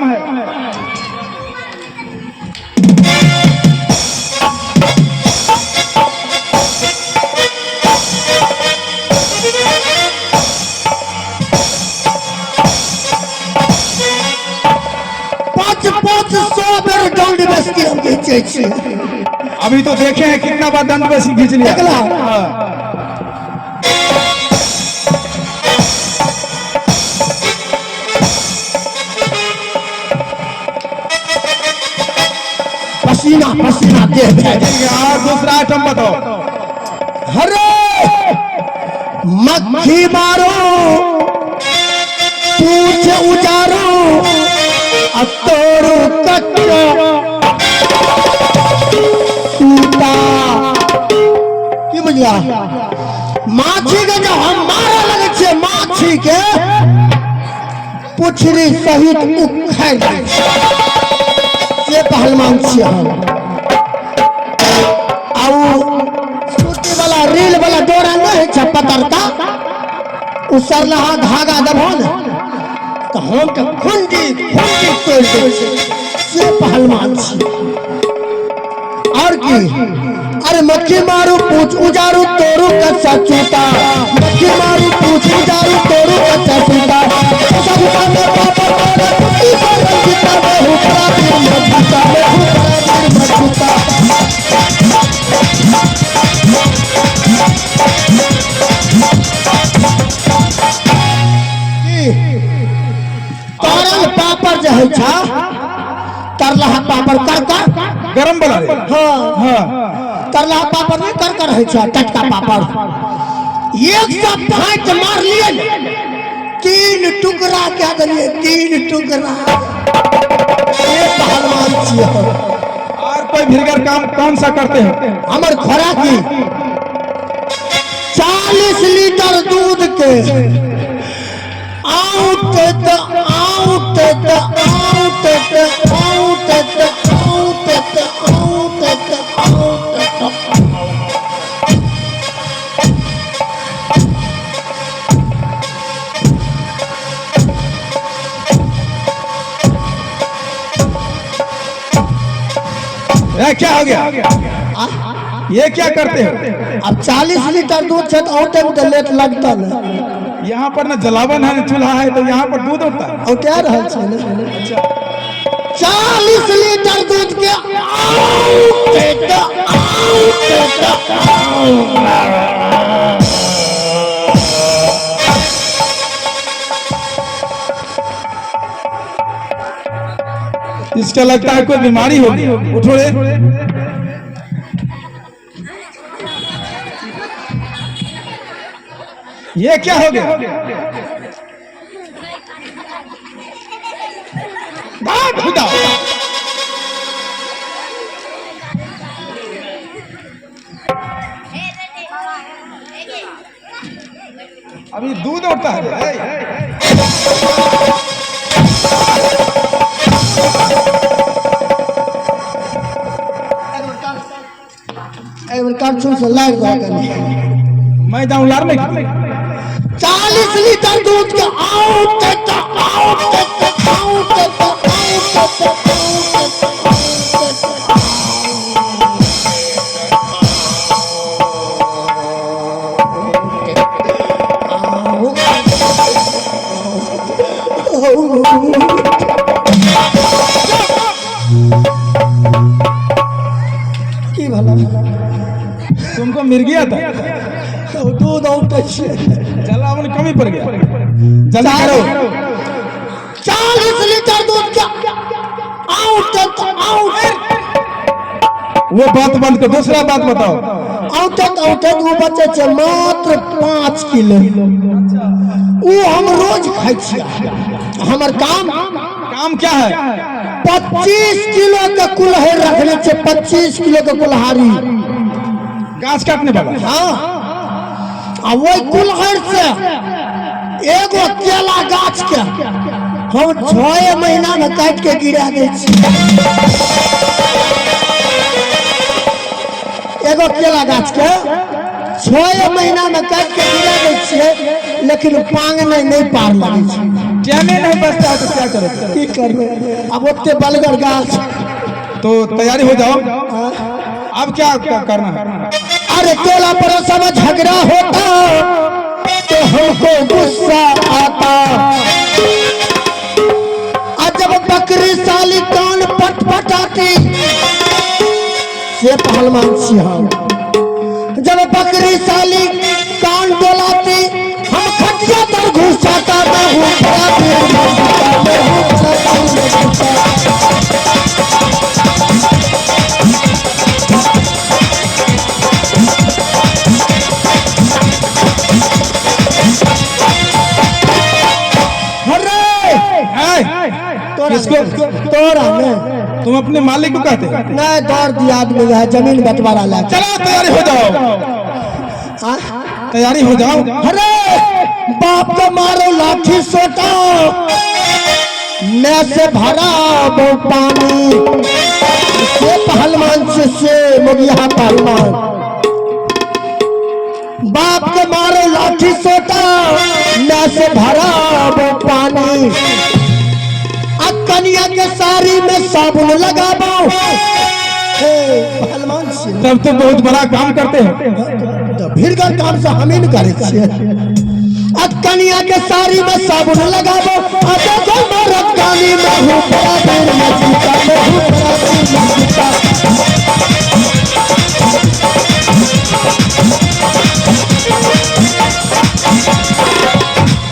अभी तो देखे हैं कितना बार दंड बसी खींच लिया। पसीना पसीना दे और दूसरा आइटम बताओ। हरे मक्खी मारो पूछ उजारो अतोरू कच्चो टूटा की बुझला माछी के जो हम मारा लगे छे माछी के पुछरी सहित उखड़ ये पहलवान छिए हम आउ सूती वाला रील वाला डोरा नहीं है पतरता उसरला धागा दबो न तो हम के खुंडी तोड़ दे ये पहलवान छिए। और की अरे मक्खी मारू पूछ उजारू तोरू कच्चा चूता मक्खी मारू पूछ उजारू तोरू कच्चा चूता सब में पापा तोरे कुत्ती पर जीता में हुकरा तीर मजूता में हुकरा तीर मजूता तरल पापड़ जो है छा तरला पापड़ कर गरम बना रे। हाँ तरला पापड़ नहीं कर है छा टटका पापड़ एक सब फाइट मार लिए 3 टुकड़ा क्या दिए 3 टुकड़ा ये पहलवान छिए। और कोई भिरगर काम कौन सा करते हैं? हमर खोराकी 40 लीटर दूध के आउट क्या हो गया? ये क्या करते हो? अब 40 लीटर दूध छे तो औटे लेट लगता न यहाँ पर ना जलावन है न चूल्हा है तो यहाँ पर दूध होता है। औटे रहल छे न 40 लीटर दूध के इसका लगता है कोई बीमारी होगी। उठो रे। ये क्या हो गया? अभी दूध उठता है। मैं जाऊं लार में 40 लीटर दूध के तुमको मिर्गिया था? दूध औटे छे जलावन कमी पड़ गया। जल्दी करो। 40 लीटर दूध क्या आउट आउट। वो बात बंद कर, दूसरा बात बताओ। औटे वो बचे छे मात्र 5 किलो। वो हम रोज खाई छिया। हमर काम क्या है? 25 किलो के कुल्हड़ रखने छे, 25 किलो के कुल्हाड़ी। गाछ काटने वाला। हाँ, आ वही कुल्हड़ से एगो केला गाछ के हम 6 महीना में काट के गिरा दे छी। एगो केला गाछ के 6 महीना में काट के गिरा दे छियै, लेकिन पांग नहीं पार लगे छै। टाइमे नहीं बचता है तो क्या करो? की करबे? अब ओते बलगर गाछ। तो तैयारी हो जाओ। अब क्या करना है? अरे टोला पड़ोसा में झगड़ा होता तो हमको गुस्सा आता। और जब बकरी साली कान पटपटाती से पहलवान छी हम। जब बकरी साली कान डोलाती हम खटिया पर घुस जाता। किसको? तोरा में तुम अपने मालिक को कहते? नहीं, दौड़ दिया आदमी है, जमीन बंटवारा ला। चलो तैयारी हो जाओ। तैयारी हो जाओ। अरे बाप का मारो लाठी सोटा, मैं से भरा वो पानी। से पहलवान से मुगिया पहलवान। बाप के मारो लाठी सोटा, मैं से भरा वो पानी। कनिया के साड़ी में साबुन लगाबो। पहलवान से तब तो बहुत बड़ा काम करते हैं। तो भीड़ का काम से हम ही न करे छिए। कनिया के साड़ी में साबुन लगाबो। देखो मरद कानी में हूँ बड़ा देर में जीता, मैं हूँ बड़ा देर में जीता।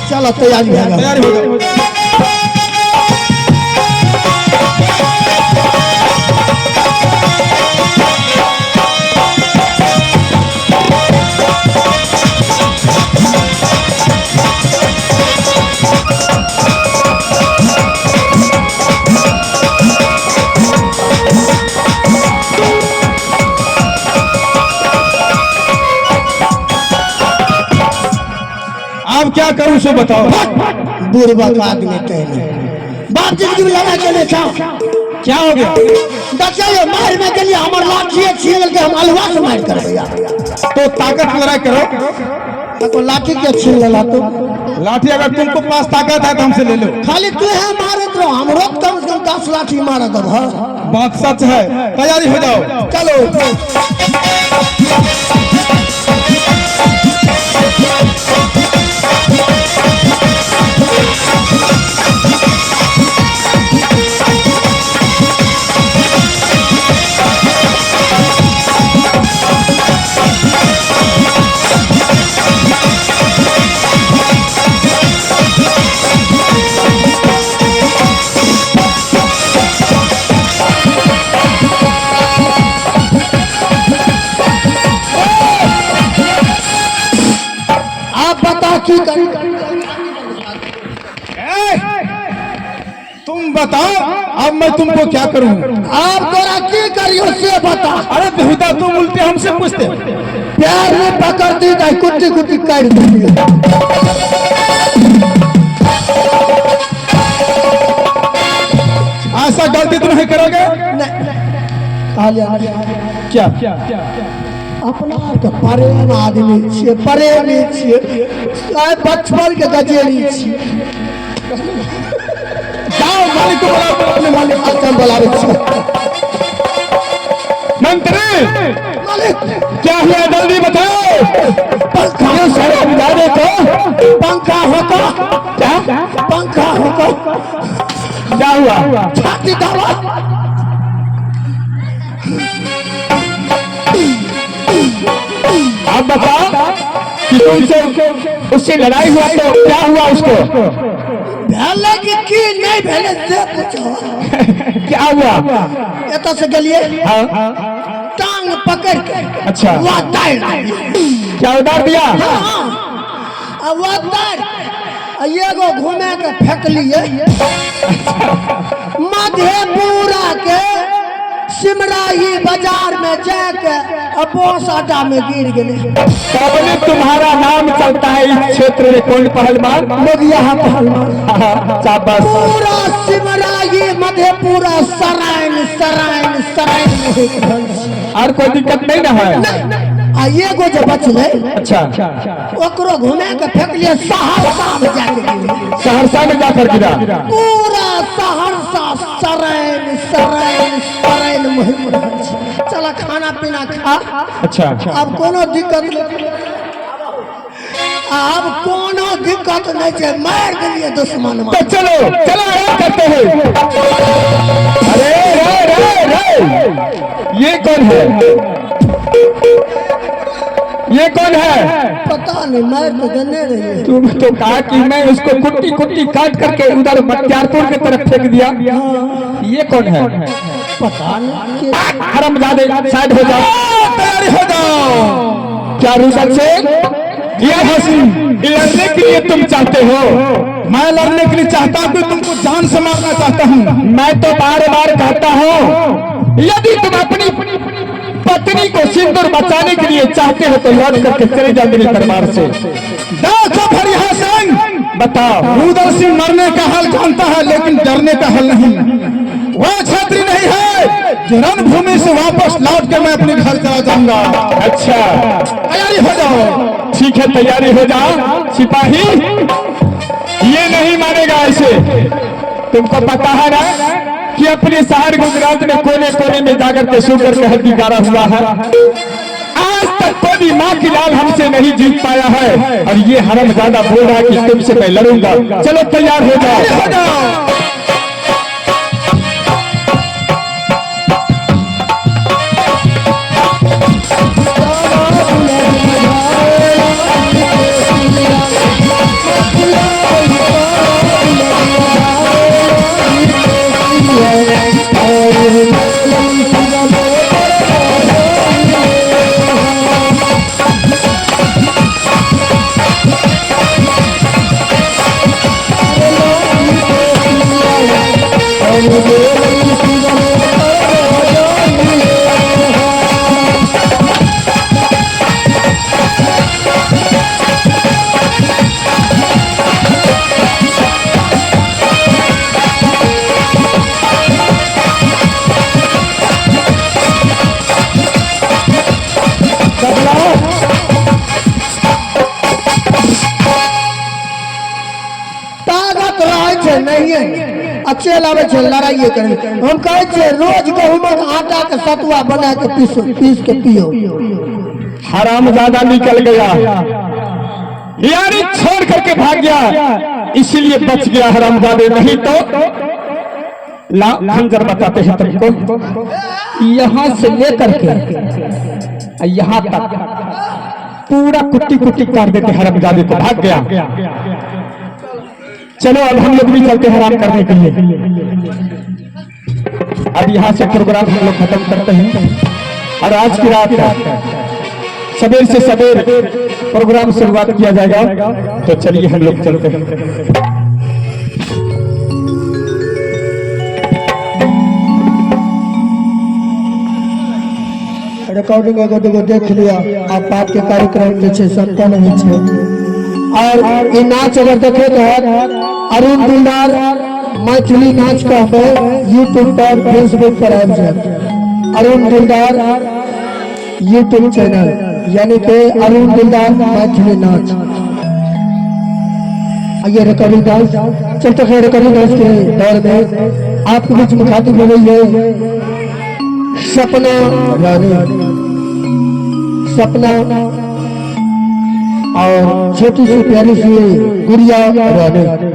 चलो तैयारी हो जाओ। तैयारी हो जाओ। अब क्या करूं सो बताओ। बुर्बक आदमी कहने बाप जिंदगी में लड़ा के देखा क्या हो गया? देखिए मार में के लिए हमार लाठी छीन के हम अलवा से मार कर दिया। तो ताकत लड़ाई करो। तो लाठी के छीन लेला तो लाठी अगर तुमको पास ताकत है तो हमसे ले लो। खाली तू है मारत रहो, हमरो कम से कम 10 लाठी मार दब। बात सच है। तैयारी हो जाओ। चलो की कर। तुम बताओ अब मैं तुमको क्या करूं? आप तोरा की करियो से बता। अरे बेहुदा तुम उल्टे हमसे पूछते। प्यार में पकड़ दी जाए, कुट्टी कुट्टी काट दी। ऐसा गलती तुम नहीं करोगे? क्या अपना के प्रेम आदमी छे, प्रेमी छे, बचपन के गजेरी छे। जाओ मालिक को बुलाओ। अपने मालिक को बुलावे छे। मंत्री मालिक क्या हुआ जल्दी बताओ। पंखा जाने को पंखा होगा क्या? पंखा होगा क्या हुआ? छाती दबा। आप बताओ उससे लड़ाई हुआ तो क्या हुआ उसको? भेले की नहीं भेले से पूछो। क्या हुआ? एत से गलिए हाँ? टांग पकड़ के अच्छा। वो उतार क्या उतार दिया? अब वो उतार एगो घूमे के फेंक लिए मधेपुरा के सिमराही बाजार में जाके बोस आटा में गिर गए। तबले तुम्हारा नाम चलता है इस क्षेत्र में कौन पहलवान? लोग यहाँ पहलवान शाबाश। पूरा सिमराही मधेपुरा सराइन सराइन सराइन। और कोई दिक्कत नहीं ना है? आ एगो जो बचले अच्छा, ओकरो घूमे के फेंक लिए सहरसा में जाके गिरे। सहरसा में जाकर गिरा? पूरा सहरसा सराइन सराइन सराइन मुहिम। चला खाना पीना खा। अच्छा। अब कोनो दिक्कत नहीं, अब कोनो दिक्कत नहीं है, मार दिए दुश्मन। तो चलो चलो आराम करते हैं। अरे रे रे रे, ये कौन है? ये कौन है? पता नहीं, मैं तो गने रही है। तुम तो कहा कि मैं उसको कुट्टी कुट्टी काट करके उधर बख्तियारपुर की तरफ फेंक दिया। ये कौन है? पता नहीं। हरामजादे, साइड हो जाओ, तैयारी हो जाओ। क्या रूसल से ये हंसी लड़ने के लिए तुम चाहते हो? मैं लड़ने के लिए चाहता हूँ कि तुमको जान से मारना चाहता हूँ। मैं तो बार बार कहता हूँ यदि तुम अपनी पत्नी को सिंदूर बचाने के लिए चाहते हो तो लौट करके चले जाओ मेरे दरबार से। देखो फरिया सिंह, बताओ। रुदल सिंह मरने का हल जानता है लेकिन डरने का हल नहीं। वह छात्री नहीं है जो रणभूमि से वापस लौट के मैं अपने घर चला जाऊंगा। अच्छा, तैयारी हो जाओ। ठीक है, तैयारी हो जाओ। सिपाही ये नहीं मानेगा ऐसे। तुमको पता है ना कि अपने शहर गुजरात में कोने कोने में जाकर के शुगर के हड्डी गाड़ा हुआ है। आज तक कोई माँ की लाल हमसे नहीं जीत पाया है और ये हरामजादा बोल रहा है कि तुमसे मैं लड़ूंगा। चलो तैयार हो जाओ। अच्छे लावे छे लड़ाई करे। हम कहे छे रोज गहूमक आटा के सतुआ बना के पीस के पियो। हरामजादा निकल गया, यानी छोड़ करके भाग गया, इसीलिए बच गया हरामजादे। नहीं तो खंजर बताते हैं तुमको, यहाँ से लेकर के यहाँ तक पूरा कुट्टी कुट्टी काट देते हरामजादे को। भाग गया। चलो अब हम लोग भी चलते हैं आराम करने के लिए। अब यहाँ से प्रोग्राम हम लोग खत्म करते हैं और आज की रात सवेर से सवेर प्रोग्राम शुरुआत किया जाएगा। तो चलिए हम लोग चलते हैं। रिकॉर्डिंग एगो देख लिया आप बात के कार्यक्रम जे छे संपन्न होइ छे। और ये नाच अगर देखे तो अरुण दिलदार मैथिली नाच का यूट्यूब पर फेसबुक पर आबि जाए। अरुण दिलदार यूट्यूब चैनल यानी कि अरुण दिलदार मैथिली नाच। ये रिकॉर्डिंग डांस चलते हैं। रिकॉर्डिंग डांस के दौर में आपके बीच मुखातिब हो रही है सपना रानी। सपना और छोटी सी प्यारी सी गुड़िया रानी।